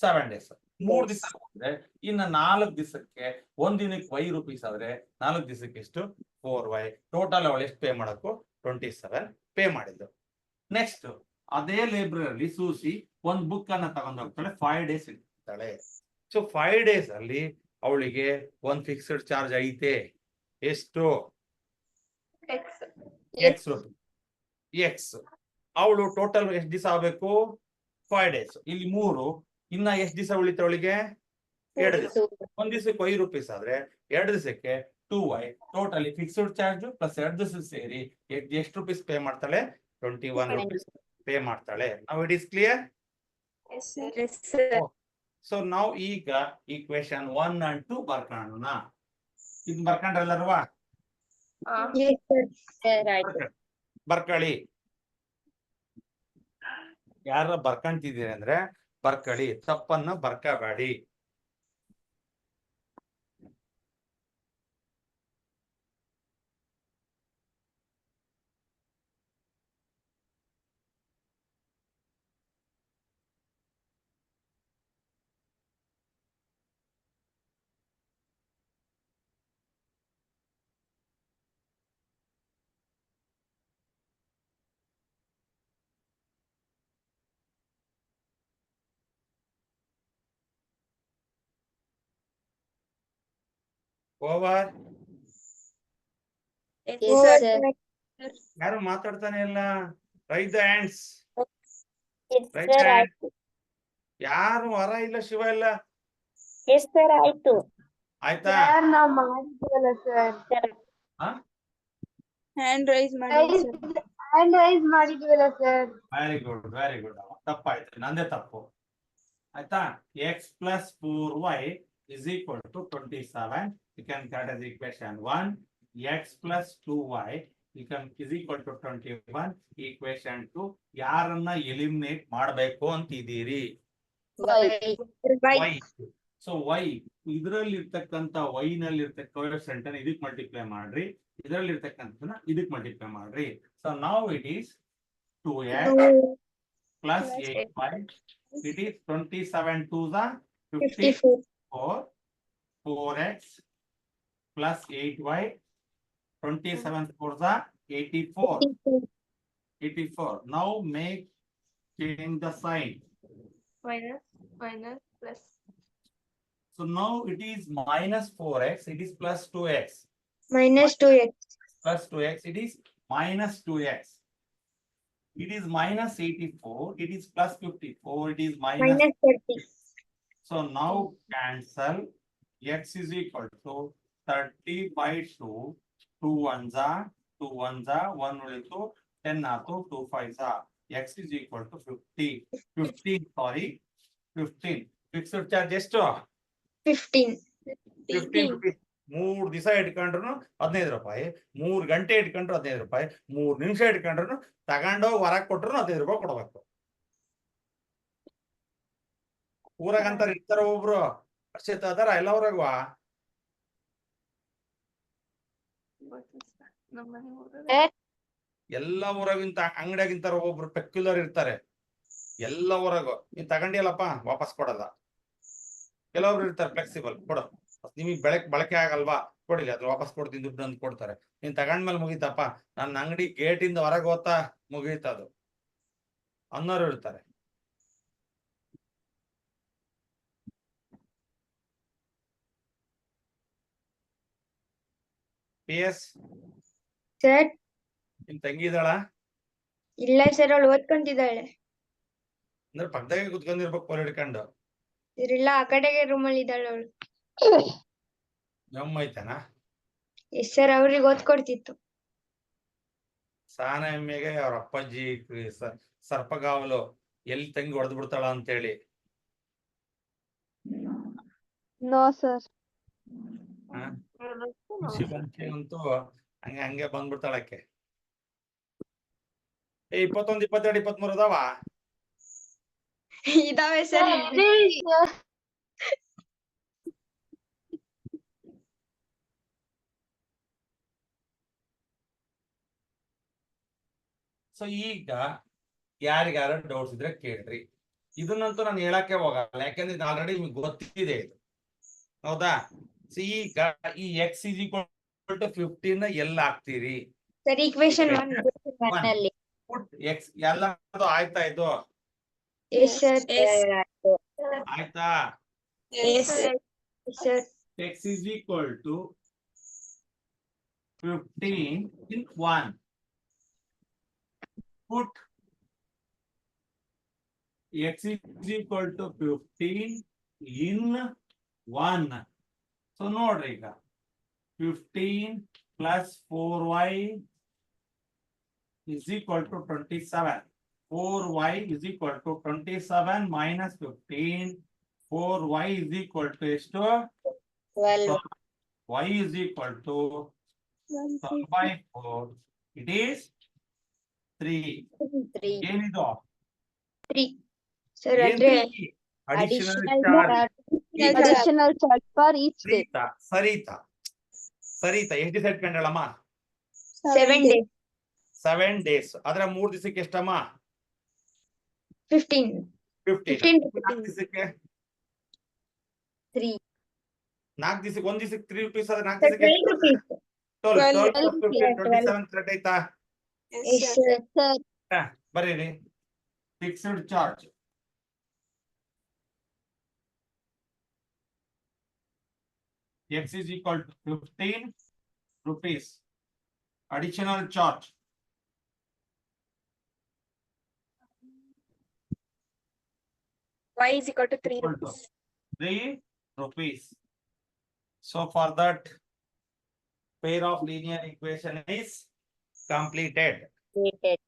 7 days. 3 ದಿವಸ ಅಂದ್ರೆ ಇನ್ನ 4 ದಿವಸಕ್ಕೆ ಒಂದ್ ದಿನಕ್ಕೆ ₹5 ಆದ್ರೆ 4 ದಿವಸಕ್ಕೆ ಎಷ್ಟು? 4y. ಟೋಟಲ್ ಅವಳು ಎಷ್ಟು ಪೇ ಮಾಡಬೇಕು? 27 ಪೇ ಮಾಡಿದ್ದು. ನೆಕ್ಸ್ಟ್ ಅದೇ ಲೈಬ್ರರಿ ಸೂಸಿ ಒಂದ್ ಬುಕ್ ಅನ್ನ ತಗೊಂಡ್ ಹೋಗ್ತಾಳೆ, 5 days ಇಡ್ತಾಳೆ. ಸೊ 5 days ಅಲ್ಲಿ ಅವಳಿಗೆ ಒಂದ್ ಫಿಕ್ಸ್ಡ್ ಚಾರ್ಜ್ ಐತೆ. ಎಷ್ಟು? X X. ಅವಳು ಟೋಟಲ್ ಎಷ್ಟು ದಿವಸ ಆಗ್ಬೇಕು? 5 days. ಇಲ್ಲಿ 3, ಇನ್ನ ಎಷ್ಟು ದಿವಸ ಉಳಿತ ಅವಳಿಗೆ? 2 ದಿವಸ. ಒಂದ್ ದಿವಸಕ್ಕೆ ₹5 ಆದ್ರೆ 2 ದಿವಸಕ್ಕೆ 2y. Totally fixed charge plus 2 ದಿವಸ ಸೇರಿ ಎಷ್ಟು ರೂಪೀಸ್ ಪೇ ಮಾಡ್ತಾಳೆ? ₹21 ಪೇ ಮಾಡ್ತಾಳೆ. Now it is clear. So ನಾವು ಈಗ ಈಕ್ವೇಶನ್ 1 and 2 ಬರ್ಕೊಳ್ಳೋಣ. ಇದು ಬರ್ಕೊಂಡ್ರಲ್ಲವಾ? ಬರ್ಕೊಳ್ಳಿ. ಯಾರ ಬರ್ಕೊಂತಿದ್ದೀರಿ ಅಂದ್ರೆ ಬರ್ಕೊಳ್ಳಿ, ತಪ್ಪನ್ನ ಬರ್ಕಬೇಡಿ. ಓವರ್. ಯಾರು ಮಾತಾಡ್ತಾನೆ ಇಲ್ಲ. Right the hands. Right the hand. ಯಾರು ಹೊರ ಇಲ್ಲ, ಶಿವ ಇಲ್ಲ. ಆಯ್ತಾ? ಸರ್ ನಾವ್ ಮಾಡಿದ್ವಲ್ಲ ಸರ್, ಹ್ಯಾಂಡ್ ರೈಸ್ ಮಾಡಿ sir. ಹ್ಯಾಂಡ್ ರೈಸ್ ಮಾಡಿದ್ವಲ್ಲ sir. Very good, very good. ತಪ್ಪಾಯ್ತು, ನಂದೇ ತಪ್ಪು. ಆಯ್ತಾ? x+4y is equal to 27. You can get as equation 1. x+2y is equal to 21. Equation 2. ಯಾರನ್ನ ಎಲಿಮಿನೇಟ್ ಮಾಡಬೇಕು ಅಂತಿದ್ದೀರಿ? y. ಸೊ y ಇದರಲ್ಲಿ ಇರ್ತಕ್ಕಂತ y ನಲ್ಲಿ ಇರ್ತಕ್ಕ ಕೋಎಫಿಷಿಯಂಟ್ ಅನ್ನು ಇದಕ್ಕೆ ಮಲ್ಟಿಪ್ಲೈ ಮಾಡ್ರಿ, ಇದರಲ್ಲಿ ಇರ್ತಕ್ಕಂಥದನ್ನ ಇದಕ್ಕೆ ಮಲ್ಟಿಪ್ಲೈ ಮಾಡ್ರಿ. So now it is 2x plus 8y. It is 27 2s are 54. 4x plus 8y. 27 4s are 84. 84. Now change the sign. Minus plus. So now it is minus 4x. It is plus 2x. Minus 2x. Plus 2x. It is minus 2x. It is minus 84. It is plus 54. It is minus 30. So now cancel. X is equal to 30 by 2. 2 1s are 2 1s are 1 ulitu 10 ಆತು 2 5s are. X is equal to 50. 15 sorry 15. Fixed charge ಎಷ್ಟು? 15. 15 rupees. 3 ದಿವಸ ಇಟ್ಕೊಂಡ್ರು ₹15, 3 ಗಂಟೆ ಇಟ್ಕೊಂಡ್ರು ₹15, 3 ನಿಮಿಷ ಇಟ್ಕೊಂಡ್ರು ತಗೊಂಡೋಗಿ ಹೊರಗೆ ಕೊಟ್ರು ₹15 ಕೊಡ್ಬೇಕು. ಊರಾಗಂತಾರ ಇರ್ತಾರ ಒಬ್ರು, ಅಷ್ಟೇ ಅದಾರ ಎಲ್ಲ ಊರಾಗ. ಎಲ್ಲ ಊರಾಗಿಂತ ಅಂಗಡಿಯಾಗಿಂತಾರ ಒಬ್ರು ಪೆಕ್ಯುಲರ್ ಇರ್ತಾರೆ. ಎಲ್ಲ ಊರಾಗ ನೀನ್ ತಗೊಂಡಿಯಲ್ಲಪ್ಪ ವಾಪಸ್ ಕೊಡಲ್ಲ. ಕೆಲವೊಬ್ರು ಇರ್ತಾರೆ ಫ್ಲೆಕ್ಸಿಬಲ್, ಕೊಡು ನಿಮಗೆ ಬಳಕೆ ಆಗಲ್ವಾ ಕೊಡಿಲ್ಲ, ಅದ್ರ ವಾಪಸ್ ಕೊಡ್ತೀನಿ ದುಡ್ಡು ಅಂತ ಕೊಡ್ತಾರೆ. ನೀನ್ ತಗೊಂಡ್ಮೇಲೆ ಮುಗೀತಪ್ಪ, ನನ್ನ ಅಂಗಡಿ ಗೇಟ್ ಇಂದ ಹೊರಗೆ ಹೋಗ್ತಾ ಮುಗೀತದು ಅನ್ನೋರು ಇರ್ತಾರೆ. PS ಸರ್ ನಿಮ್ ತಂಗಿ ಇದ್ದಾಳ? ಇಲ್ಲ ಸರ್ ಅವಳು ಓದ್ಕೊಂತಿದ್ದಾಳೆ. ಅಂದ್ರೆ ಪಕ್ಕದಾಗೆ ಕುತ್ಕೊಂಡಿರ್ಬೇಕು ಫೋನ್ ಹಿಡ್ಕೊಂಡು. ಇಲ್ಲ ಆ ಕಡೆಗೆ ರೂಮಲ್ಲಿ ಇದ್ದಾಳೆ ಅವಳು. ಜಮ್ಮ ಐತನಾ? ಎಸ್ ಸರ್ ಅವ್ರಿಗೆ ಓದ್ಕೊಡ್ತಿತ್ತು. ಸಾನ ಎಮ್ಮೆಗೆ ಅವ್ರ ಅಪ್ಪಾಜಿ ಸರ್ಪಗಾವಲು ಎಲ್ಲಿ ತಂಗಿ ಹೊಡೆದ್ ಬಿಡ್ತಾಳ ಅಂತೇಳಿ. No sir. ಅಂತೂ ಹಂಗೆ ಬಂದ್ಬಿಡ್ತಾಳಕ್ಕೆ. 21, 22, 23 ಅದಾವ? ಇದಾವೆ ಸರ್. ಸೊ ಈಗ ಯಾರಿಗಾರ ಡೌಟ್ಸ್ ಇದ್ರೆ ಕೇಳ್ರಿ. ಇದನ್ನಂತೂ ನಾನು ಹೇಳಕ್ಕೆ ಹೋಗಲ್ಲ, ಯಾಕಂದ್ರೆ ಇದು ಆಲ್ರೆಡಿ ನಿಮ್ಗೆ ಗೊತ್ತಿದೆ ಇದು. ಹೌದಾ? ಸೊ ಈಗ ಈ x = 15 ಎಲ್ಲ ಹಾಕ್ತೀರಿ? ಸರ್ ಈಕ್ವೇಶನ್ 1 ಅಲ್ಲಿ ಪುಟ್ x ಎಲ್ಲದು ಆಯ್ತಾ ಇದು? Yes sir. ಆಯ್ತಾ? Sir x = 15 in 1. Put x = 15 in 1. So ನೋಡ್ರಿ ಈಗ 15 plus 4y = 27. 4y = 27 minus 15. 4y = ಎಷ್ಟು? 12. y = 12/4. It is 3. 3. ಏನಿದು? 3 ಸರ್ ಅಂದ್ರೆ additional Additional charge. Additional charge for each day. Sarita ಎಷ್ಟು ದಿವಸ ಇಟ್ಕೊಂಡಳಮ್ಮ? 7 days. 7 days. ಅದ್ರ 3 ದಿವಸಕ್ಕೆ ಎಷ್ಟಮ್ಮ? 15. 15. 4 ದಿವಸಕ್ಕೆ 3. 4 ದಿವಸಕ್ಕೆ 1 ದಿವಸಕ್ಕೆ 3 rupees ಆದ್ರೆ 4 Sir, ದಿವಸಕ್ಕೆ 12 rupees. 12 12 15 27 ಕರೆಕ್ಟ್ ಆಯ್ತಾ? Yes sir. ಬರೀರಿ. Fixed charge x = 15 rupees. Additional charge Y is equal to 3 equal to rupees. 3 rupees. So for that, pair of linear equation is completed. Rated.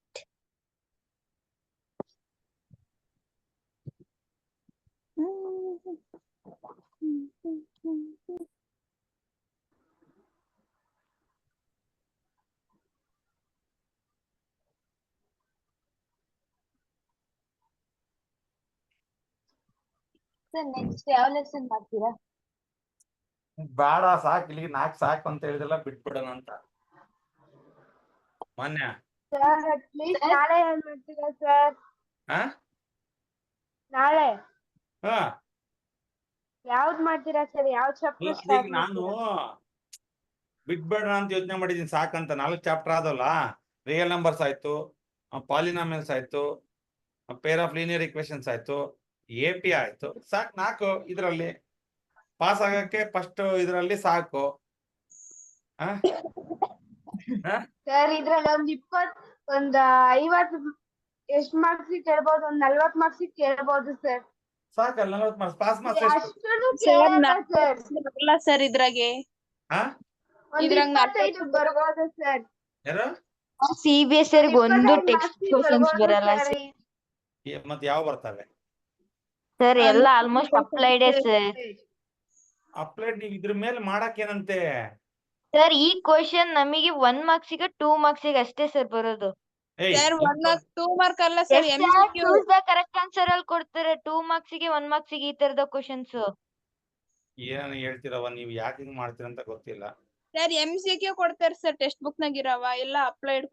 Sir next ಯಾವ lesson ಮಾಡ್ತೀರಾ? ಬೇಡ ಸಾಕು, ಇಲ್ಲಿಗೆ 4 ಸಾಕು ಅಂತ ಹೇಳಿದೆಲ್ಲ ಬಿಟ್ಬಿಡೋಣ ಅಂತ. ಮಾನ್ಯ ಸರ್ ಅಟ್ಲೀಸ್ಟ್ ನಾಳೆ ಏನ್ ಮಾಡ್ತೀರಾ ಸರ್? ಹಾ ನಾಳೆ ಹಾ ಯಾವ್ದ್ ಮಾಡ್ತೀರಾ ಸರ್? ಯಾವ ಚಾಪ್ಟರ್ ಈಗ ಸ್ಟಾರ್ಟ್ ನಾನು ಬಿಟ್ಬೇಡ ಅಂತ ಯೋಚನೆ ಮಾಡಿದೀನಿ. ಸಾಕಂತ 4 ಚಾಪ್ಟರ್ ಆದಲ್ಲ. ರಿಯಲ್ ನಂಬರ್ಸ್ ಆಯ್ತು, ಪಾಲಿನಾಮಿಯಲ್ಸ್ ಆಯ್ತು, ಪೇರ್ ಆಫ್ ಲೀನಿಯರ್ ಇಕ್ವೇಶನ್ಸ್ ಆಯ್ತು, AP ಆಯ್ತು. ಸಾಕು 4 ಇದರಲ್ಲಿ ಪಾಸ್ ಆಗಕ್ಕೆ ಫಸ್ಟ್ ಇದರಲ್ಲಿ ಸಾಕು. ಸರ್ ಇದ್ರಲ್ಲಿ ಒಂದ್ 50 ಎಷ್ಟ್ ಮಾರ್ಕ್ಸ್ ಕೇಳ್ಬೋದು? ಒಂದ್ 40 ಮಾರ್ಕ್ಸ್ ಕೇಳ್ಬೋದು ಸರ್. ಸಾಕಲ್ಲ 40 ಮಾರ್ಕ್ಸ್ ಪಾಸ್ ಮಾರ್ಕ್ಸ್ ಅಷ್ಟನ್ನು ಕೇಳಲ್ಲ ಸರ್. ಬರಲ್ಲ ಸರ್ ಇದ್ರಾಗೆ. ಒಂದ್ ಇದ್ರಾಗ 25 ಬರ್ಬೋದು ಸರ್. ಯಾರು CBSE ಒಂದು ಟೆಕ್ಸ್ಟ್ ಕ್ವಶನ್ಸ್ ಬರಲ್ಲ ಸರ್. ಮತ್ತೆ ಯಾವ ಬರ್ತವೆ? ಸರ್ ಎಲ್ಲ ಆಲ್ಮೋಸ್ಟ್ ಅಪ್ಲೈಡ್ ಸರ್. ಅಪ್ಲೈಡ್ ನೀವು ಇದ್ರ ಮೇಲೆ ಮಾಡಕ್ ಏನಂತೆ? ಸರ್ ಈ ಕ್ವಶನ್ ನಮಗೆ 1 ಮಾರ್ಕ್ಸಿಗೆ 2 ಮಾರ್ಕ್ಸಿಗೆ ಅಷ್ಟೇ ಸರ್ ಬರೋದು. ಸರ್ 1 ಮಾರ್ಕ್ 2 ಮಾರ್ಕ್ ಅಲ್ಲ sir, MCQ. Choose the correct answer ಅಲ್ಲಿ ಕೊಡ್ತಾರೆ. 2 ಮಾರ್ಕ್ಸಿಗೆ 1 ಮಾರ್ಕ್ಸಿಗೆ ಈ ತರದ ಕ್ವಶನ್ಸ್. ಏನ್ ಹೇಳ್ತಿರವ ನೀವು, ಯಾಕೆ ಹಿಂಗ್ ಮಾಡ್ತೀರ ಅಂತ ಗೊತ್ತಿಲ್ಲ. ಸರ್ MCQ ಕೊಡ್ತಾರೆ ಸರ್, ಟೆಕ್ಸ್ಟ್ ಬುಕ್ ನಾಗ ಇರವ ಎಲ್ಲ ಅಪ್ಲೈಡ್